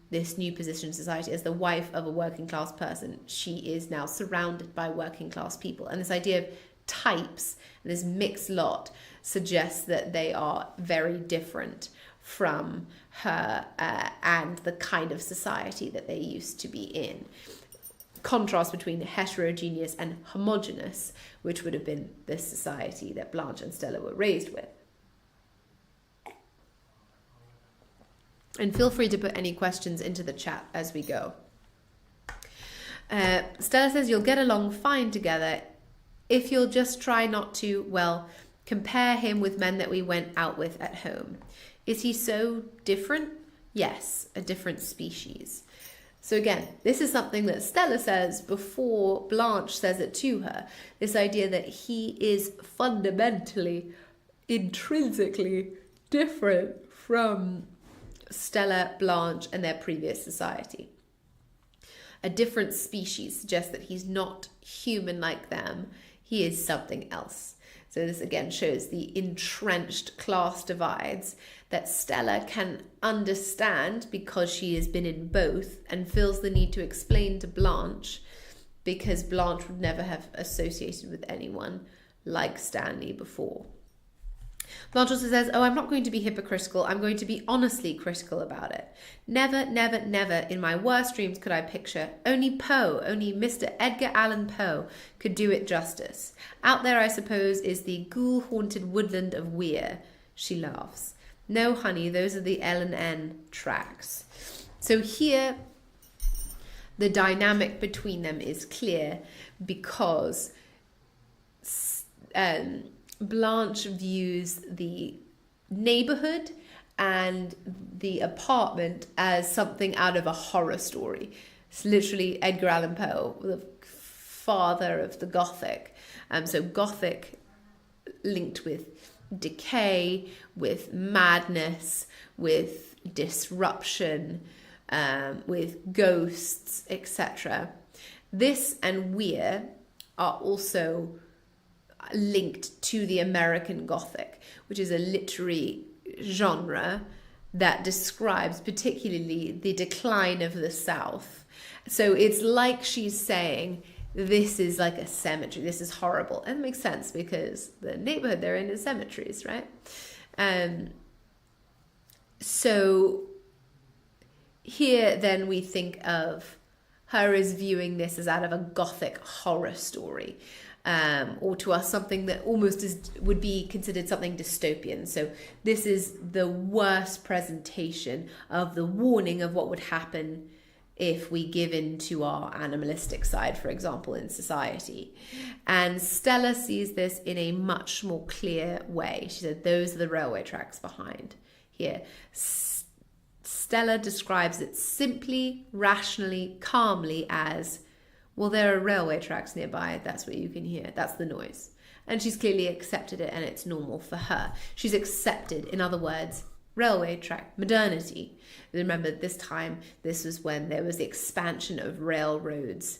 this new position in society as the wife of a working class person. She is now surrounded by working class people. And this idea of types, this mixed lot, suggests that they are very different from her and the kind of society that they used to be in. Contrast between heterogeneous and homogeneous, which would have been the society that Blanche and Stella were raised with. And feel free to put any questions into the chat as we go. Stella says, you'll get along fine together if you'll just try not to, well, compare him with men that we went out with at home. Is he so different? Yes, a different species. So again, this is something that Stella says before Blanche says it to her. This idea that he is fundamentally, intrinsically different from Stella, Blanche, and their previous society. A different species suggests that he's not human like them. He is something else. So this again shows the entrenched class divides that Stella can understand because she has been in both and feels the need to explain to Blanche because Blanche would never have associated with anyone like Stanley before. Blanche also says, I'm not going to be hypocritical. I'm going to be honestly critical about it. Never, never, never in my worst dreams could I picture. Only Mr. Edgar Allan Poe could do it justice. Out there, I suppose, is the ghoul-haunted woodland of Weir. She laughs. No, honey, those are the L&N tracks. So here, the dynamic between them is clear because Blanche views the neighborhood and the apartment as something out of a horror story. It's literally Edgar Allan Poe, the father of the Gothic. So Gothic linked with decay, with madness, with disruption, with ghosts, etc. This and Weir are also linked to the American Gothic, which is a literary genre that describes particularly the decline of the South. So it's like she's saying, this is like a cemetery, this is horrible. And it makes sense because the neighborhood they're in is cemeteries, right? So here then we think of her as viewing this as out of a Gothic horror story. Or to us something that almost would be considered something dystopian. So this is the worst presentation of the warning of what would happen if we give in to our animalistic side, for example, in society. And Stella sees this in a much more clear way. She said, those are the railway tracks behind here. Stella describes it simply, rationally, calmly as, well, there are railway tracks nearby. That's what you can hear. That's the noise. And she's clearly accepted it and it's normal for her. She's accepted, in other words, railway track modernity. Remember, this was when there was the expansion of railroads,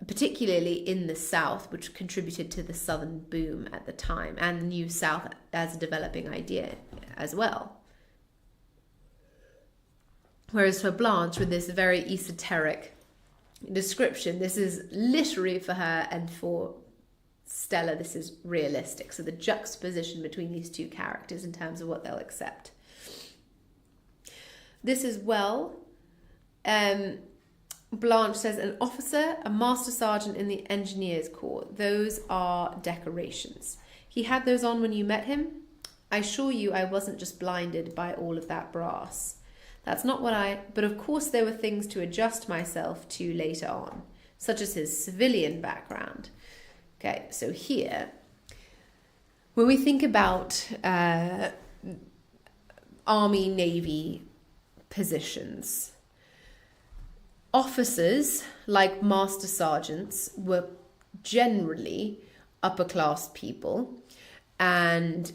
particularly in the South, which contributed to the Southern boom at the time, and the New South as a developing idea as well. Whereas for Blanche, with this very esoteric description, this is literary for her, and for Stella this is realistic. So the juxtaposition between these two characters in terms of what they'll accept. This as well, Blanche says, an officer, a master sergeant in the engineers corps, those are decorations. He had those on when you met him? I assure you I wasn't just blinded by all of that brass. That's not but of course there were things to adjust myself to later on, such as his civilian background. Okay, so here, when we think about Army, Navy positions, Officers, like master sergeants, were generally upper class people, and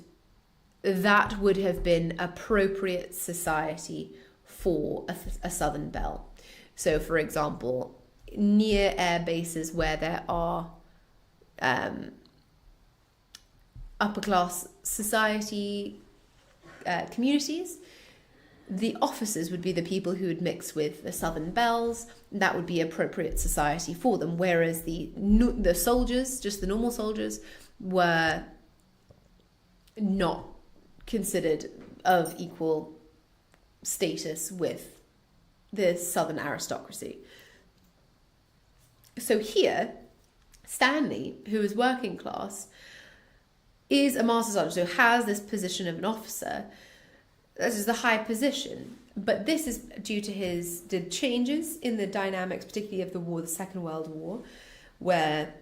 that would have been appropriate society for a Southern belle. So, for example, near air bases where there are upper class society communities, the officers would be the people who would mix with the Southern belles. That would be appropriate society for them. Whereas the soldiers, just the normal soldiers, were not considered of equal status with the Southern aristocracy. So here, Stanley, who is working class, is a master sergeant, so has this position of an officer. This is the high position, but this is due to the changes in the dynamics, particularly of the war, the Second World War, where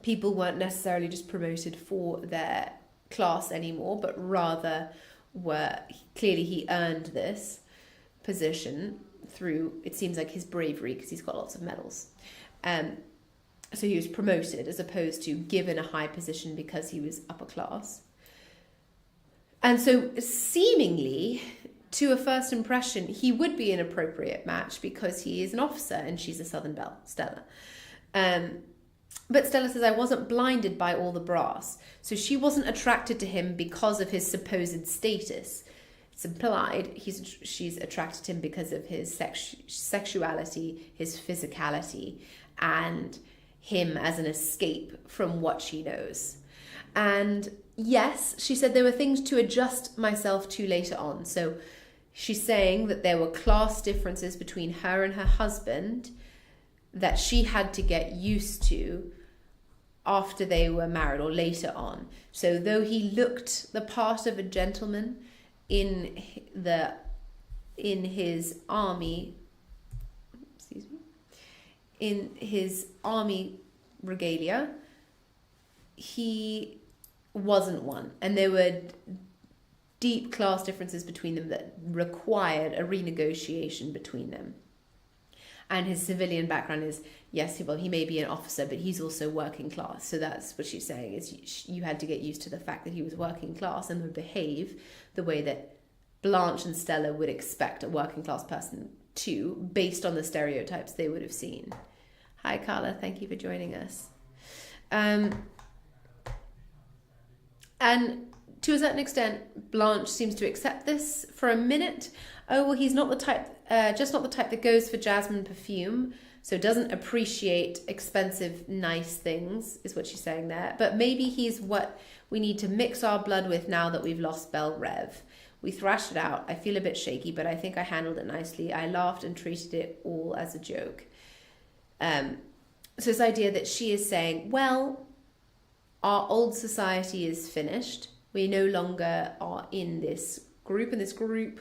people weren't necessarily just promoted for their class anymore, but rather clearly he earned this position through, it seems like, his bravery, because he's got lots of medals. So he was promoted as opposed to given a high position because he was upper class. And so seemingly, to a first impression, he would be an appropriate match because he is an officer and she's a Southern belle, Stella. But Stella says, I wasn't blinded by all the brass. So she wasn't attracted to him because of his supposed status. It's implied she's attracted to him because of his sexuality, his physicality, and him as an escape from what she knows. And yes, she said there were things to adjust myself to later on. So she's saying that there were class differences between her and her husband that she had to get used to after they were married or later on. So though he looked the part of a gentleman in his army regalia, he wasn't one, and there were deep class differences between them that required a renegotiation between them. And his civilian background is, yes, well, he may be an officer, but he's also working class. So that's what she's saying, is you had to get used to the fact that he was working class and would behave the way that Blanche and Stella would expect a working class person to, based on the stereotypes they would have seen. Hi, Carla. Thank you for joining us. And to a certain extent, Blanche seems to accept this for a minute. Oh, well, he's not the type, just not the type that goes for jasmine perfume, so doesn't appreciate expensive, nice things, is what she's saying there. But maybe he's what we need to mix our blood with now that we've lost Belle Rev. We thrashed it out. I feel a bit shaky, but I think I handled it nicely. I laughed and treated it all as a joke. So this idea that she is saying, well, our old society is finished. We no longer are in this group, and this group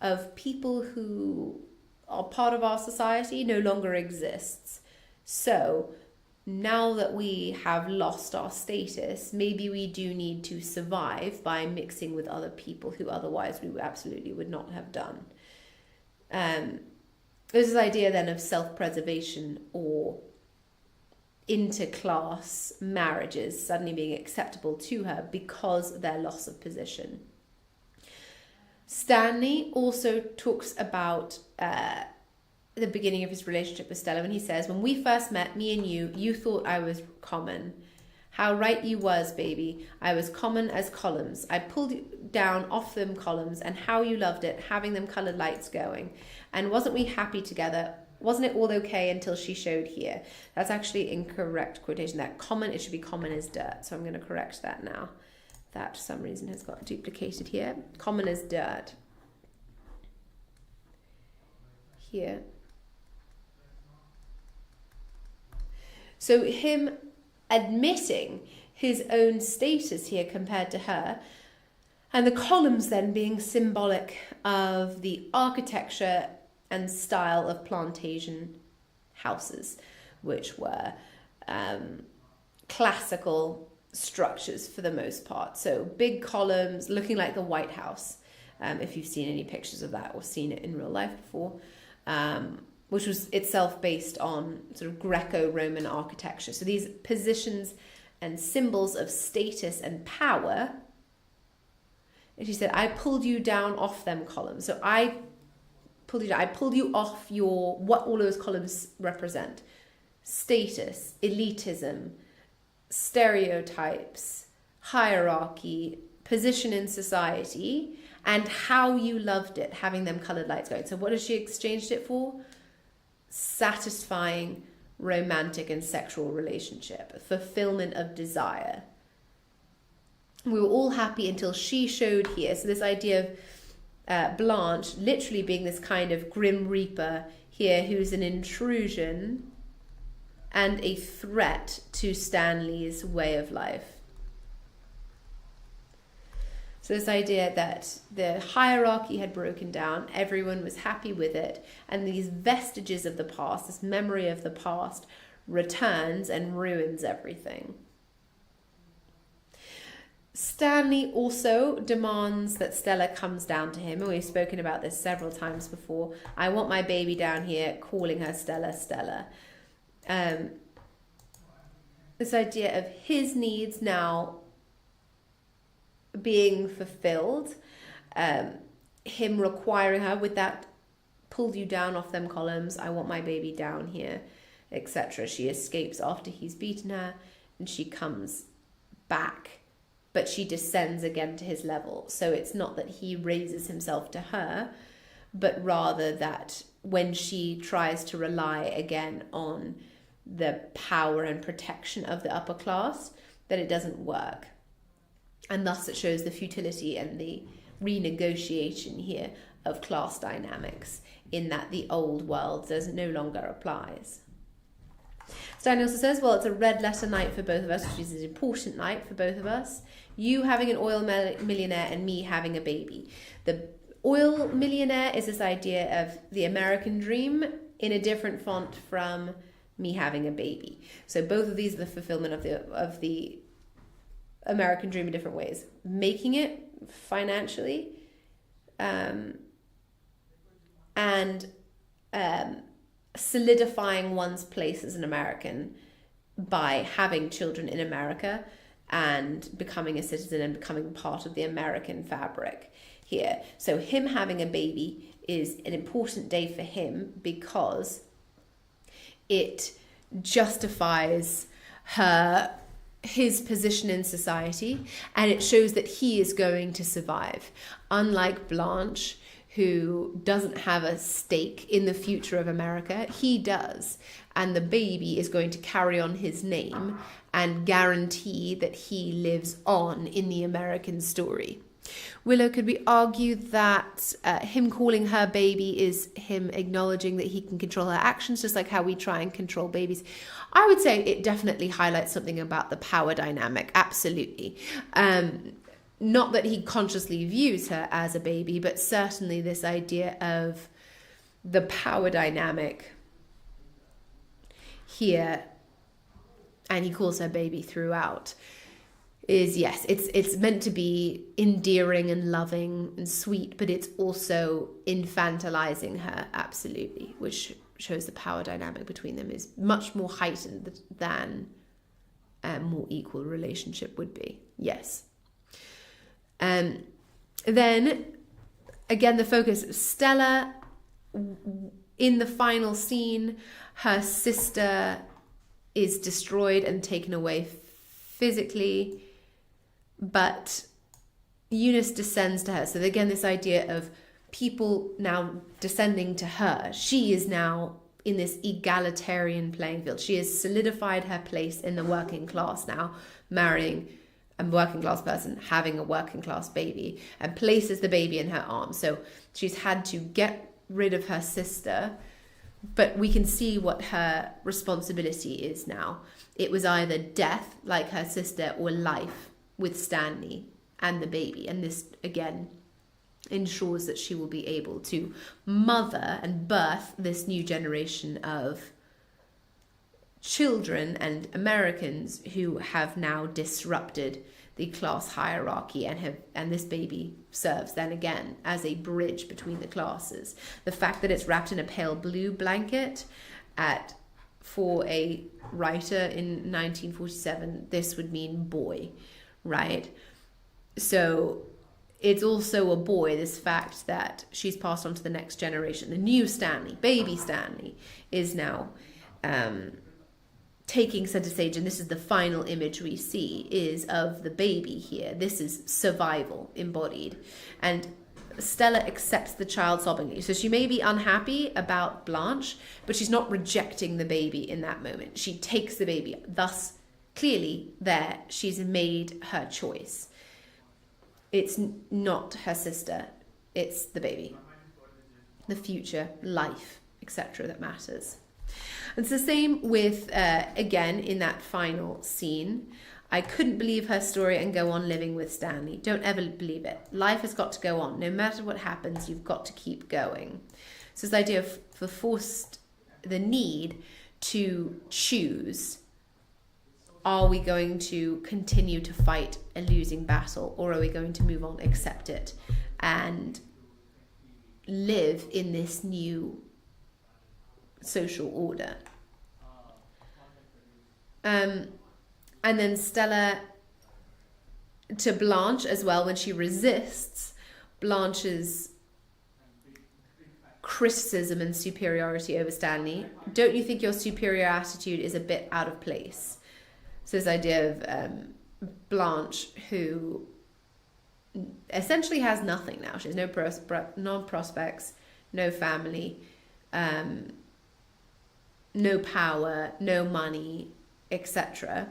of people who are part of our society no longer exists. So now that we have lost our status, maybe we do need to survive by mixing with other people who otherwise we absolutely would not have done. There's this idea then of self-preservation or inter-class marriages suddenly being acceptable to her because of their loss of position. Stanley also talks about the beginning of his relationship with Stella when he says, when we first met, me and you thought I was common. How right you was, baby. I was common as columns. I pulled you down off them columns, and how you loved it, having them coloured lights going. And wasn't we happy together? Wasn't it all okay until she showed here? That's actually incorrect quotation. That common, it should be common as dirt. So I'm going to correct that now. That for some reason has got duplicated here. Common as dirt. Here. So him admitting his own status here compared to her, and the columns then being symbolic of the architecture and style of plantation houses, which were classical structures for the most part. So big columns looking like the White House, if you've seen any pictures of that or seen it in real life before. which was itself based on sort of Greco-Roman architecture. So these positions and symbols of status and power. And she said, I pulled you down off them columns. So I pulled you down. I pulled you off what all those columns represent. Status, elitism, stereotypes, hierarchy, position in society, and how you loved it, having them colored lights going. So what has she exchanged it for? Satisfying romantic and sexual relationship, fulfillment of desire. We were all happy until she showed here. So this idea of Blanche literally being this kind of grim reaper here, who's an intrusion and a threat to Stanley's way of life. So this idea that the hierarchy had broken down, everyone was happy with it, and these vestiges of the past, this memory of the past, returns and ruins everything. Stanley also demands that Stella comes down to him, and we've spoken about this several times before. I want my baby down here, calling her Stella, Stella. This idea of his needs now being fulfilled, him requiring her with that pulled you down off them columns, I want my baby down here, etc. She escapes after he's beaten her, and she comes back, but she descends again to his level. So it's not that he raises himself to her, but rather that when she tries to rely again on the power and protection of the upper class, that it doesn't work. And thus it shows the futility and the renegotiation here of class dynamics, in that the old world no longer applies. Stanley also says, well, it's a red letter night for both of us, which is an important night for both of us. You having an oil millionaire and me having a baby. The oil millionaire is this idea of the American dream in a different font from me having a baby. So both of these are the fulfillment of the American dream in different ways. Making it financially, and solidifying one's place as an American by having children in America and becoming a citizen and becoming part of the American fabric here. So him having a baby is an important day for him because it justifies his position in society, and it shows that he is going to survive. Unlike Blanche, who doesn't have a stake in the future of America, he does. And the baby is going to carry on his name and guarantee that he lives on in the American story. Willow, could we argue that him calling her baby is him acknowledging that he can control her actions, just like how we try and control babies? I would say it definitely highlights something about the power dynamic, absolutely. Not that he consciously views her as a baby, but certainly this idea of the power dynamic here, and he calls her baby throughout, is, yes, it's meant to be endearing and loving and sweet, but it's also infantilizing her, absolutely, which shows the power dynamic between them is much more heightened than a more equal relationship would be. Yes. Then, again, the focus of Stella, in the final scene, her sister is destroyed and taken away physically, but Eunice descends to her. So again, this idea of people now descending to her. She is now in this egalitarian playing field. She has solidified her place in the working class now, marrying a working class person, having a working class baby, and places the baby in her arms. So she's had to get rid of her sister, but we can see what her responsibility is now. It was either death, like her sister, or life with Stanley and the baby. And this, again, ensures that she will be able to mother and birth this new generation of children and Americans who have now disrupted the class hierarchy, and this baby serves then again as a bridge between the classes. The fact that it's wrapped in a pale blue blanket for a writer in 1947, this would mean boy, right? So it's also a boy, this fact that she's passed on to the next generation. The new Stanley, baby Stanley, is now taking center stage, and this is the final image we see is of the baby here. This is survival embodied, and Stella accepts the child sobbingly. So she may be unhappy about Blanche, but she's not rejecting the baby in that moment. She takes the baby. Thus, clearly there, she's made her choice. It's not her sister, it's the baby, the future, life, etc. that matters. It's the same with, again, in that final scene. I couldn't believe her story and go on living with Stanley. Don't ever believe it. Life has got to go on. No matter what happens, you've got to keep going. So this idea of the need to choose. Are we going to continue to fight a losing battle, or are we going to move on, accept it, and live in this new social order? And then Stella to Blanche as well, when she resists Blanche's criticism and superiority over Stanley. Don't you think your superior attitude is a bit out of place? So this idea of Blanche, who essentially has nothing now. She has no prospects, no family, no power, no money, etc.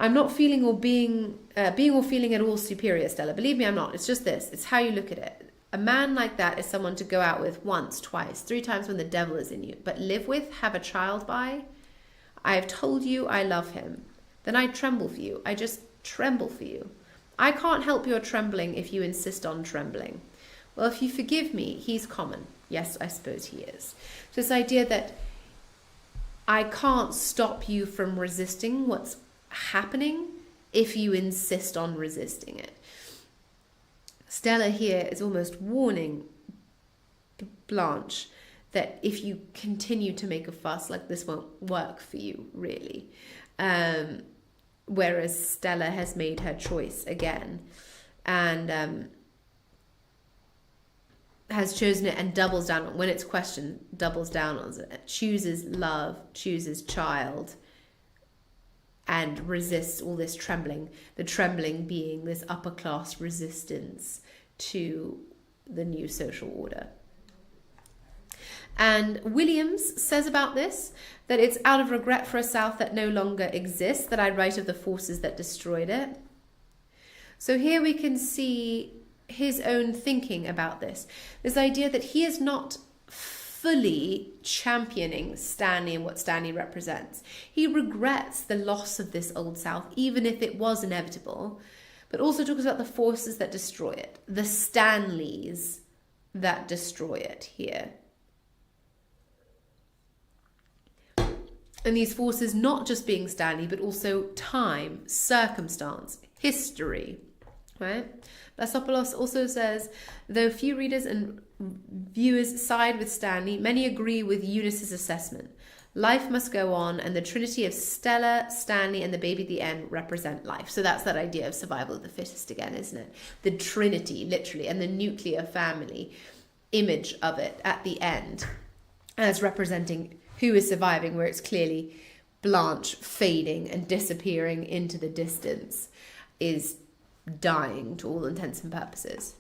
I'm not feeling or being or feeling at all superior, Stella. Believe me, I'm not. It's just this. It's how you look at it. A man like that is someone to go out with once, twice, 3 times when the devil is in you. But live with, have a child by. I have told you I love him. Then I tremble for you. I just tremble for you. I can't help your trembling if you insist on trembling. Well, if you forgive me, he's common. Yes, I suppose he is. So this idea that I can't stop you from resisting what's happening if you insist on resisting it. Stella here is almost warning Blanche that if you continue to make a fuss, like, this won't work for you, really. Whereas Stella has made her choice again, and has chosen it and doubles down on, when it's questioned, doubles down on it, chooses love, chooses child, and resists all this trembling. The trembling being this upper class resistance to the new social order. And Williams says about this that it's out of regret for a South that no longer exists that I write of the forces that destroyed it. So here we can see his own thinking about this. This idea that he is not fully championing Stanley and what Stanley represents. He regrets the loss of this Old South, even if it was inevitable, but also talks about the forces that destroy it, the Stanleys that destroy it here. And these forces not just being Stanley, but also time, circumstance, history, right? Blasopoulos also says, though few readers and viewers side with Stanley, many agree with Eunice's assessment. Life must go on, and the trinity of Stella, Stanley, and the baby at the end represent life. So that's that idea of survival of the fittest again, isn't it? The trinity, literally, and the nuclear family image of it at the end as representing who is surviving, where it's clearly Blanche fading and disappearing into the distance, is dying to all intents and purposes.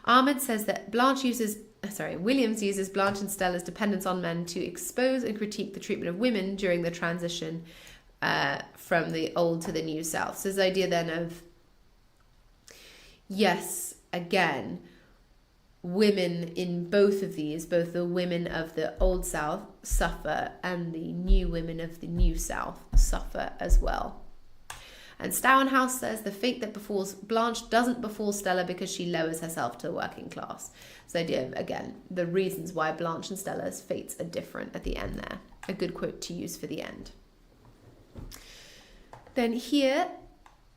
Ahmed says that Williams uses Blanche and Stella's dependence on men to expose and critique the treatment of women during the transition from the old to the new South. So this idea then of, yes, again, women in both of these, both the women of the Old South suffer and the new women of the New South suffer as well. And Stauenhaus says the fate that befalls Blanche doesn't befall Stella because she lowers herself to the working class. So the idea of, again, the reasons why Blanche and Stella's fates are different at the end there. A good quote to use for the end. Then here,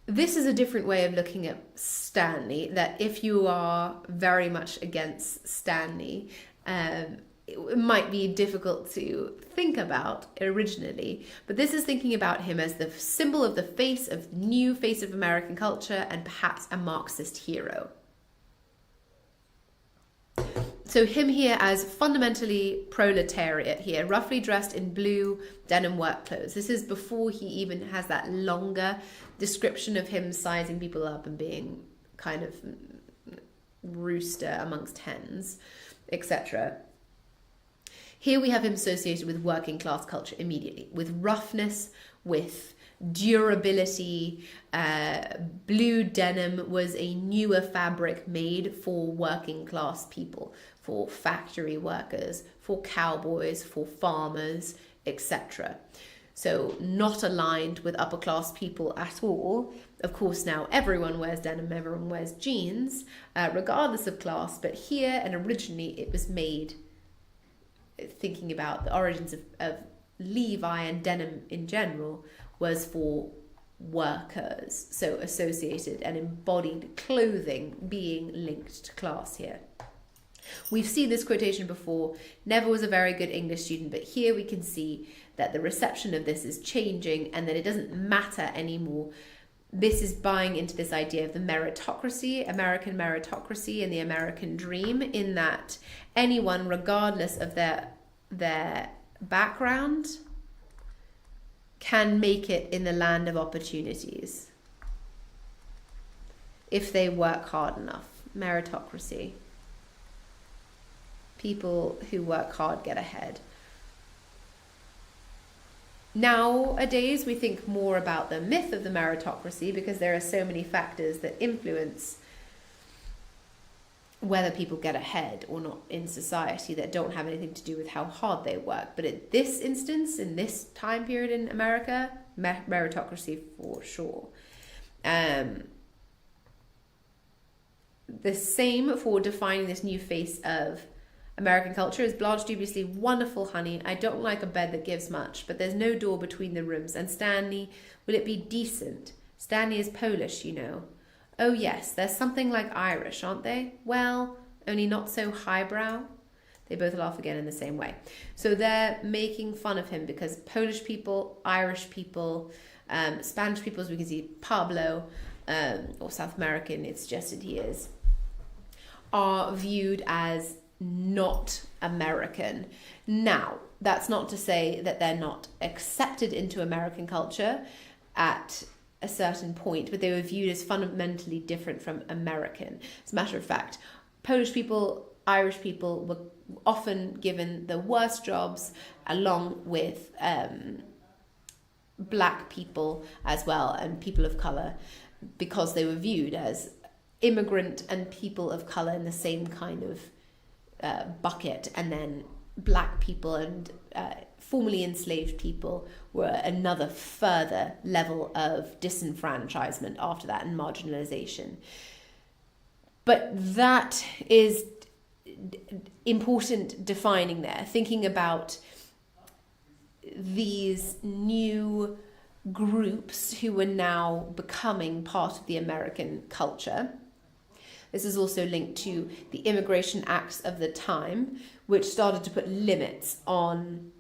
this is a different way of looking at Stanley, that if you are very much against Stanley, it might be difficult to think about originally, but this is thinking about him as the symbol of the new face of American culture, and perhaps a Marxist hero. So him here as fundamentally proletariat here, roughly dressed in blue denim work clothes. This is before he even has that longer description of him sizing people up and being kind of rooster amongst hens, etc. Here we have him associated with working class culture immediately, with roughness, with durability. Blue denim was a newer fabric made for working class people, for factory workers, for cowboys, for farmers, etc. So not aligned with upper class people at all. Of course, now everyone wears denim, everyone wears jeans, regardless of class, but here and originally it was made, thinking about the origins of Levi and denim in general, was for workers, so associated and embodied clothing being linked to class here. We've seen this quotation before. Never was a very good English student, but here we can see that the reception of this is changing and that it doesn't matter anymore. This is buying into this idea of the meritocracy, American meritocracy, and the American dream, in that anyone, regardless of their background, can make it in the land of opportunities if they work hard enough. Meritocracy. People who work hard get ahead. Nowadays, we think more about the myth of the meritocracy because there are so many factors that influence whether people get ahead or not in society that don't have anything to do with how hard they work. But in this instance, in this time period in America, meritocracy for sure. The same for defining this new face of American culture is Blanche dubiously wonderful, honey. I don't like a bed that gives much, but there's no door between the rooms. And Stanley, will it be decent? Stanley is Polish, you know. Oh yes, there's something like Irish, aren't they? Well, only not so highbrow. They both laugh again in the same way. So they're making fun of him because Polish people, Irish people, Spanish people, as we can see, Pablo, or South American, it's suggested he is, are viewed as not American. Now, that's not to say that they're not accepted into American culture at a certain point, but they were viewed as fundamentally different from American. As a matter of fact, Polish people, Irish people were often given the worst jobs, along with black people as well, and people of colour, because they were viewed as immigrant and people of colour in the same kind of bucket, and then black people and formerly enslaved people were another further level of disenfranchisement after that, and marginalization. But that is important defining there, thinking about these new groups who are now becoming part of the American culture. This is also linked to the immigration acts of the time, which started to put limits on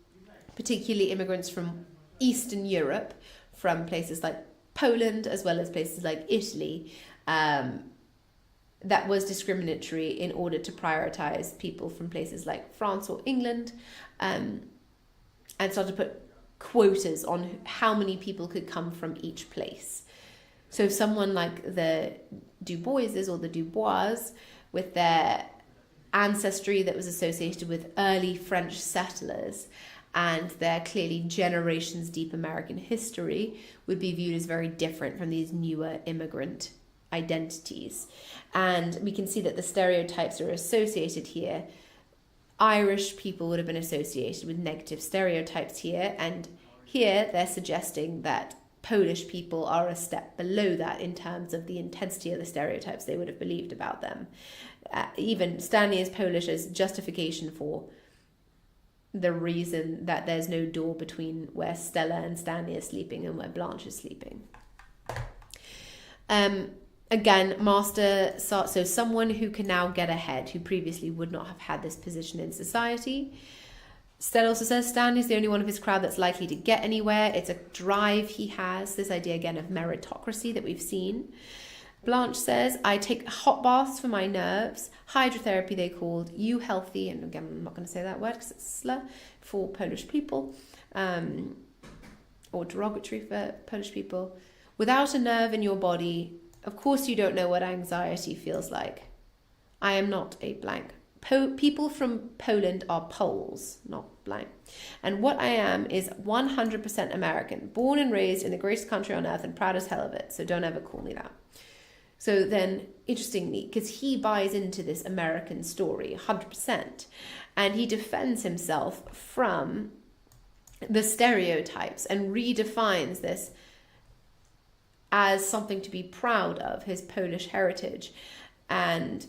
particularly immigrants from Eastern Europe, from places like Poland, as well as places like Italy, that was discriminatory in order to prioritize people from places like France or England, and started to put quotas on how many people could come from each place. So someone like the Duboises or the Dubois, with their ancestry that was associated with early French settlers and their clearly generations deep American history, would be viewed as very different from these newer immigrant identities. And we can see that the stereotypes are associated here. Irish people would have been associated with negative stereotypes here, and here they're suggesting that Polish people are a step below that in terms of the intensity of the stereotypes they would have believed about them. Even Stanley is Polish as justification for the reason that there's no door between where Stella and Stanley are sleeping and where Blanche is sleeping. Again, master, so someone who can now get ahead, who previously would not have had this position in society. Stella also says Stanley's the only one of his crowd that's likely to get anywhere. It's a drive he has, this idea again of meritocracy that we've seen. Blanche says, I take hot baths for my nerves, hydrotherapy they called, you healthy, and again, I'm not going to say that word because it's a slur for Polish people, or derogatory for Polish people. Without a nerve in your body, of course you don't know what anxiety feels like. I am not a blank. People from Poland are Poles, not blank. And what I am is 100% American, born and raised in the greatest country on earth and proud as hell of it. So don't ever call me that. So then, interestingly, because he buys into this American story 100%, and he defends himself from the stereotypes and redefines this as something to be proud of, his Polish heritage, and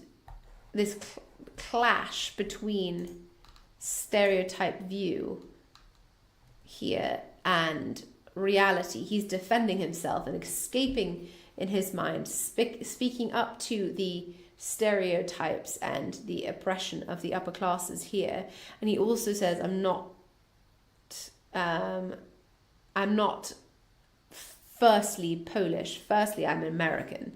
this clash between stereotype view here and reality. He's defending himself and escaping in his mind, speaking up to the stereotypes and the oppression of the upper classes here. And he also says, I'm not firstly Polish, firstly I'm American.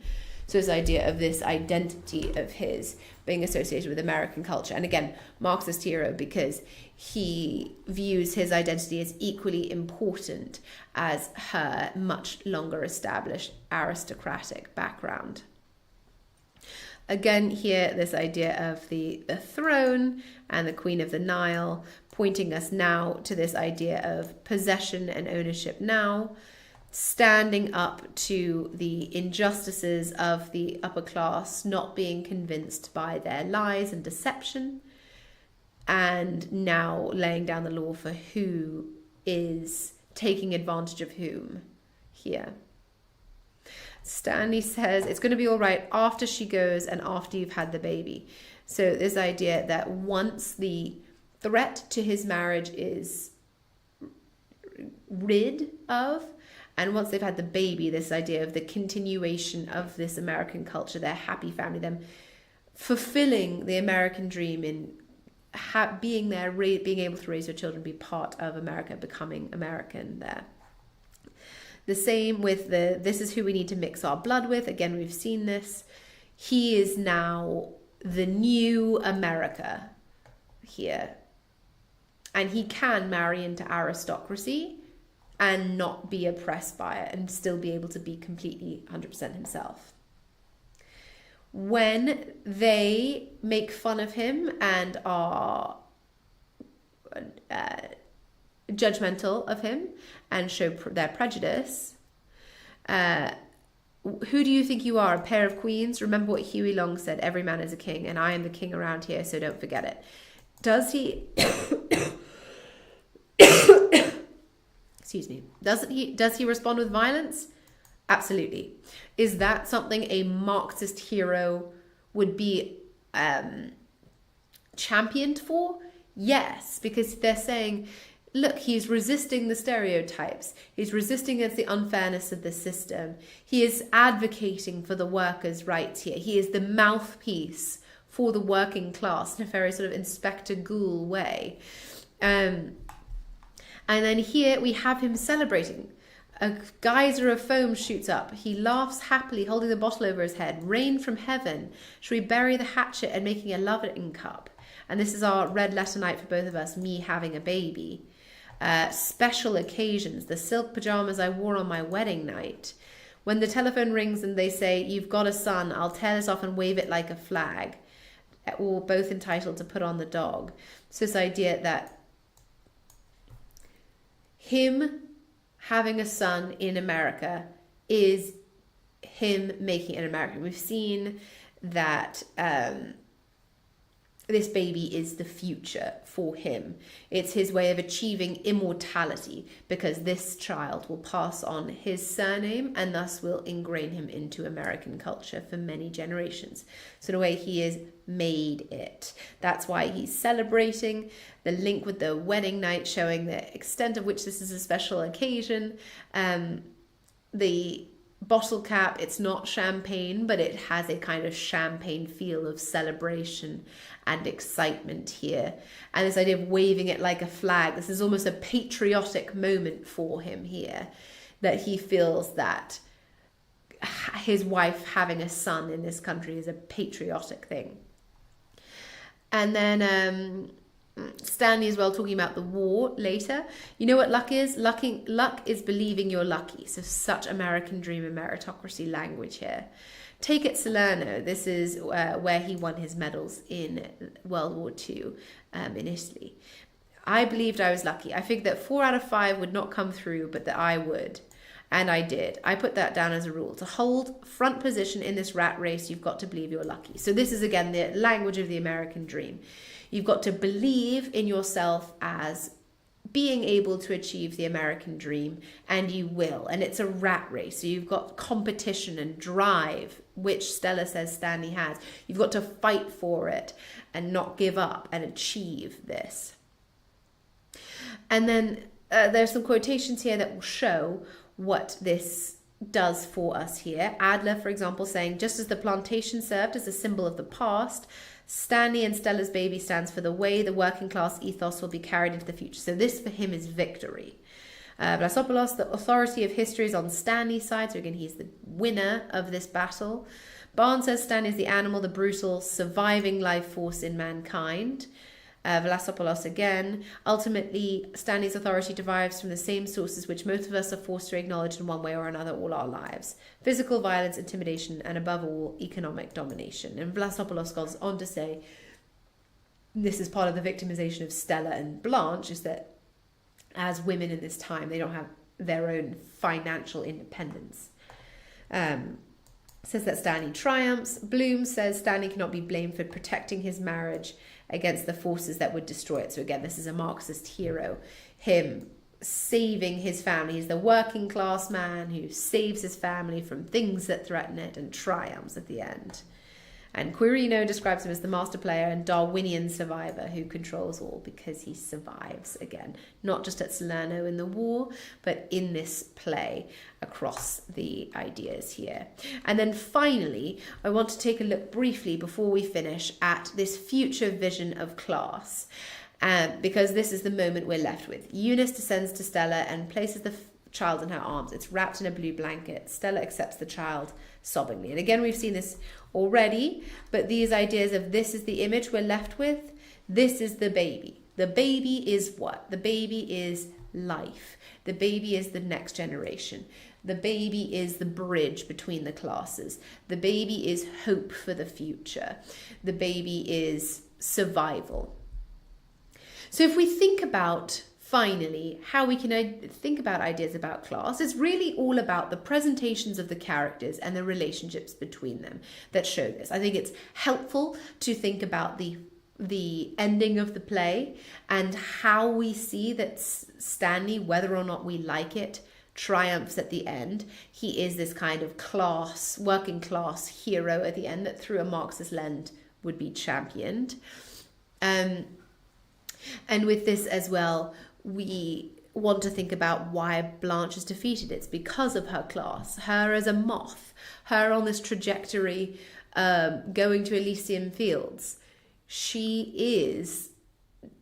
So this idea of this identity of his being associated with American culture. And again, Marxist hero, because he views his identity as equally important as her much longer established aristocratic background. Again, here, this idea of the throne and the Queen of the Nile, pointing us now to this idea of possession and ownership now, standing up to the injustices of the upper class, not being convinced by their lies and deception, and now laying down the law for who is taking advantage of whom here. Stanley says it's going to be all right after she goes and after you've had the baby. So this idea that once the threat to his marriage is rid of, and once they've had the baby, this idea of the continuation of this American culture, their happy family, them fulfilling the American dream in being there, being able to raise your children, be part of America, becoming American there. The same with this is who we need to mix our blood with. Again, we've seen this. He is now the new America here. And he can marry into aristocracy and not be oppressed by it and still be able to be completely 100% himself. When they make fun of him and are judgmental of him and show their prejudice, who do you think you are, a pair of queens? Remember what Huey Long said, every man is a king, and I am the king around here, so don't forget it. Does he... Excuse me. Does he respond with violence? Absolutely. Is that something a Marxist hero would be championed for? Yes, because they're saying, look, he's resisting the stereotypes. He's resisting against the unfairness of the system. He is advocating for the workers' rights here. He is the mouthpiece for the working class in a very sort of Inspector Gould way. And then here we have him celebrating. A geyser of foam shoots up. He laughs happily, holding the bottle over his head. Rain from heaven. Shall we bury the hatchet and making a loving cup? And this is our red letter night for both of us, me having a baby. Special occasions. The silk pajamas I wore on my wedding night. When the telephone rings and they say, you've got a son, I'll tear this off and wave it like a flag. All both entitled to put on the dog. So this idea that him having a son in America is him making it American. We've seen that this baby is the future for him. It's his way of achieving immortality because this child will pass on his surname and thus will ingrain him into American culture for many generations. So in a way, he has made it. That's why he's celebrating. The link with the wedding night showing the extent of which this is a special occasion. The bottle cap. It's not champagne, but it has a kind of champagne feel of celebration and excitement here. And this idea of waving it like a flag, this is almost a patriotic moment for him here, that he feels that his wife having a son in this country is a patriotic thing. And then Stanley as well, talking about the war later. You know what luck is? Luck is believing you're lucky. So such American dream and meritocracy language here. Take it Salerno. This is where he won his medals in World War II in Italy. I believed I was lucky. I figured that 4 out of 5 would not come through, but that I would. And I did. I put that down as a rule. To hold front position in this rat race, you've got to believe you're lucky. So this is, again, the language of the American dream. You've got to believe in yourself as being able to achieve the American dream, and you will. And it's a rat race. So you've got competition and drive, which Stella says Stanley has. You've got to fight for it and not give up and achieve this. And then there's some quotations here that will show what this does for us here. Adler, for example, saying, just as the plantation served as a symbol of the past, Stanley and Stella's baby stands for the way the working class ethos will be carried into the future. So this for him is victory. Vlasopoulos, the authority of history is on Stanley's side. So again, he's the winner of this battle. Barnes says Stanley is the animal, the brutal, surviving life force in mankind. Vlasopoulos again. Ultimately, Stanley's authority derives from the same sources which most of us are forced to acknowledge in one way or another all our lives. Physical violence, intimidation, and above all, economic domination. And Vlasopoulos goes on to say, this is part of the victimization of Stella and Blanche, is that as women in this time, they don't have their own financial independence. Says that Stanley triumphs. Bloom says Stanley cannot be blamed for protecting his marriage against the forces that would destroy it. So again, this is a Marxist hero. Him saving his family. He's the working class man who saves his family from things that threaten it and triumphs at the end. And Quirino describes him as the master player and Darwinian survivor who controls all because he survives, again, not just at Salerno in the war, but in this play across the ideas here. And then finally, I want to take a look briefly before we finish at this future vision of class, because this is the moment we're left with. Eunice descends to Stella and places the child in her arms. It's wrapped in a blue blanket. Stella accepts the child sobbingly. And again, we've seen this already, but these ideas of this is the image we're left with, this is the baby. The baby is what? The baby is life. The baby is the next generation. The baby is the bridge between the classes. The baby is hope for the future. The baby is survival. So if we think about finally, how we can think about ideas about class is really all about the presentations of the characters and the relationships between them that show this. I think it's helpful to think about the ending of the play and how we see that Stanley, whether or not we like it, triumphs at the end. He is this kind of class, working class hero at the end that through a Marxist lens would be championed. And with this as well, we want to think about why Blanche is defeated. It's because of her class, her as a moth, her on this trajectory going to Elysian fields. She is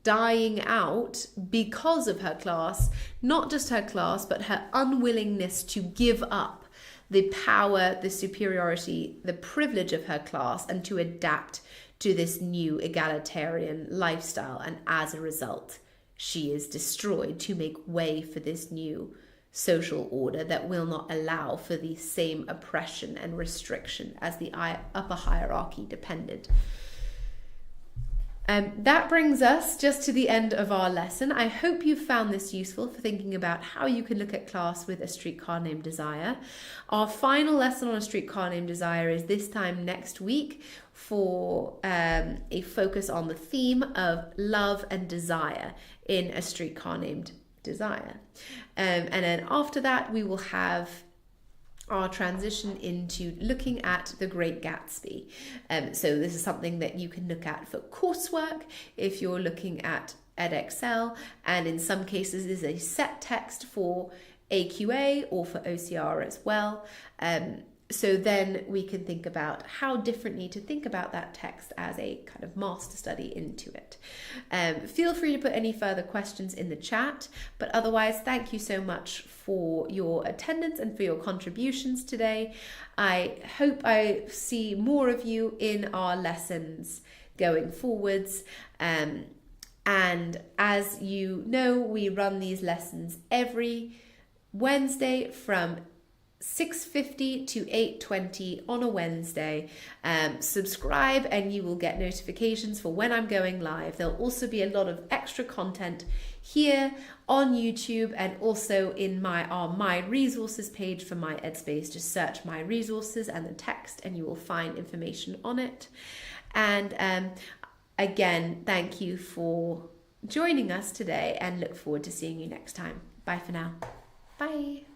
dying out because of her class, not just her class, but her unwillingness to give up the power, the superiority, the privilege of her class and to adapt to this new egalitarian lifestyle. And as a result, she is destroyed to make way for this new social order that will not allow for the same oppression and restriction as the upper hierarchy depended. That brings us just to the end of our lesson. I hope you found this useful for thinking about how you can look at class with A Streetcar Named Desire. Our final lesson on A Streetcar Named Desire is this time next week for a focus on the theme of love and desire in A Streetcar Named Desire. And then after that, we will have our transition into looking at The Great Gatsby. So this is something that you can look at for coursework if you're looking at EdXL, and in some cases is a set text for AQA or for OCR as well. So then we can think about how differently to think about that text as a kind of master study into it. Feel free to put any further questions in the chat, but otherwise, thank you so much for your attendance and for your contributions today. I hope I see more of you in our lessons going forwards. And as you know, we run these lessons every Wednesday from 6:50 to 8:20 on a Wednesday. Subscribe and you will get notifications for when I'm going live. There'll also be a lot of extra content here on YouTube and also in our My Resources page for My Edspace. Just search My Resources and the text and you will find information on it. And again, thank you for joining us today and look forward to seeing you next time. Bye for now. Bye.